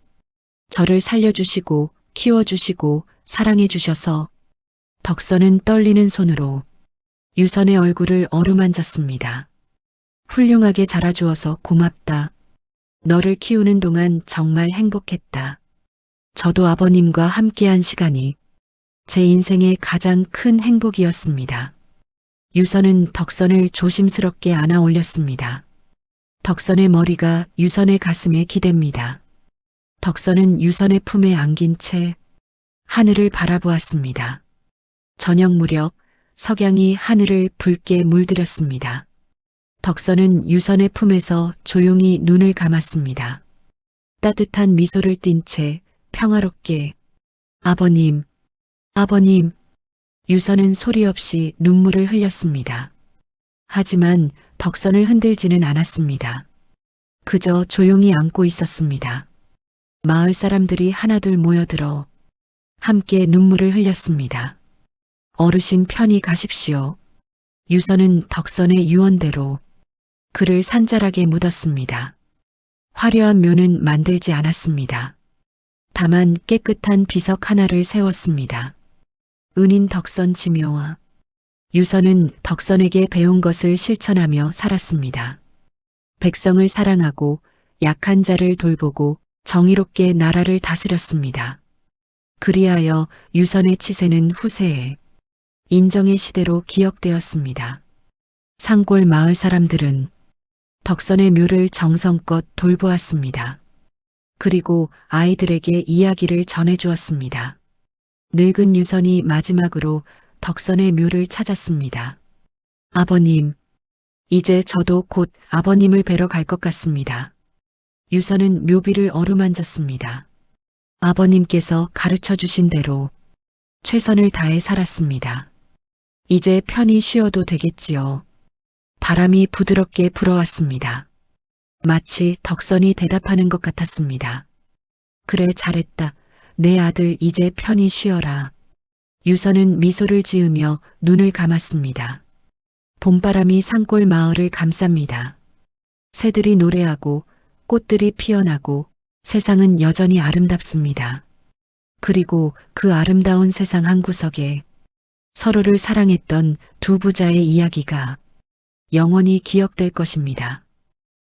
저를 살려주시고 키워주시고 사랑해주셔서. 덕선은 떨리는 손으로 유선의 얼굴을 어루만졌습니다. 훌륭하게 자라주어서 고맙다. 너를 키우는 동안 정말 행복했다. 저도 아버님과 함께한 시간이 제 인생의 가장 큰 행복이었습니다. 유선은 덕선을 조심스럽게 안아 올렸습니다. 덕선의 머리가 유선의 가슴에 기댑니다. 덕선은 유선의 품에 안긴 채 하늘을 바라보았습니다. 저녁 무렵 석양이 하늘을 붉게 물들였습니다. 덕선은 유선의 품에서 조용히 눈을 감았습니다. 따뜻한 미소를 띤 채 평화롭게 아버님, 아버님. 유선은 소리 없이 눈물을 흘렸습니다. 하지만 덕선을 흔들지는 않았습니다. 그저 조용히 안고 있었습니다. 마을 사람들이 하나둘 모여들어 함께 눈물을 흘렸습니다. 어르신 편히 가십시오. 유선은 덕선의 유언대로 그를 산자락에 묻었습니다. 화려한 묘는 만들지 않았습니다. 다만 깨끗한 비석 하나를 세웠습니다. 은인 덕선 지묘와 유선은 덕선에게 배운 것을 실천하며 살았습니다. 백성을 사랑하고 약한 자를 돌보고 정의롭게 나라를 다스렸습니다. 그리하여 유선의 치세는 후세에 인정의 시대로 기억되었습니다. 산골 마을 사람들은 덕선의 묘를 정성껏 돌보았습니다. 그리고 아이들에게 이야기를 전해주었습니다. 늙은 유선이 마지막으로 덕선의 묘를 찾았습니다. 아버님, 이제 저도 곧 아버님을 뵈러 갈 것 같습니다. 유선은 묘비를 어루만졌습니다. 아버님께서 가르쳐 주신 대로 최선을 다해 살았습니다. 이제 편히 쉬어도 되겠지요. 바람이 부드럽게 불어왔습니다. 마치 덕선이 대답하는 것 같았습니다. 그래, 잘했다. 내 아들 이제 편히 쉬어라. 유선은 미소를 지으며 눈을 감았습니다. 봄바람이 산골 마을을 감쌉니다. 새들이 노래하고 꽃들이 피어나고 세상은 여전히 아름답습니다. 그리고 그 아름다운 세상 한구석에 서로를 사랑했던 두 부자의 이야기가 영원히 기억될 것입니다.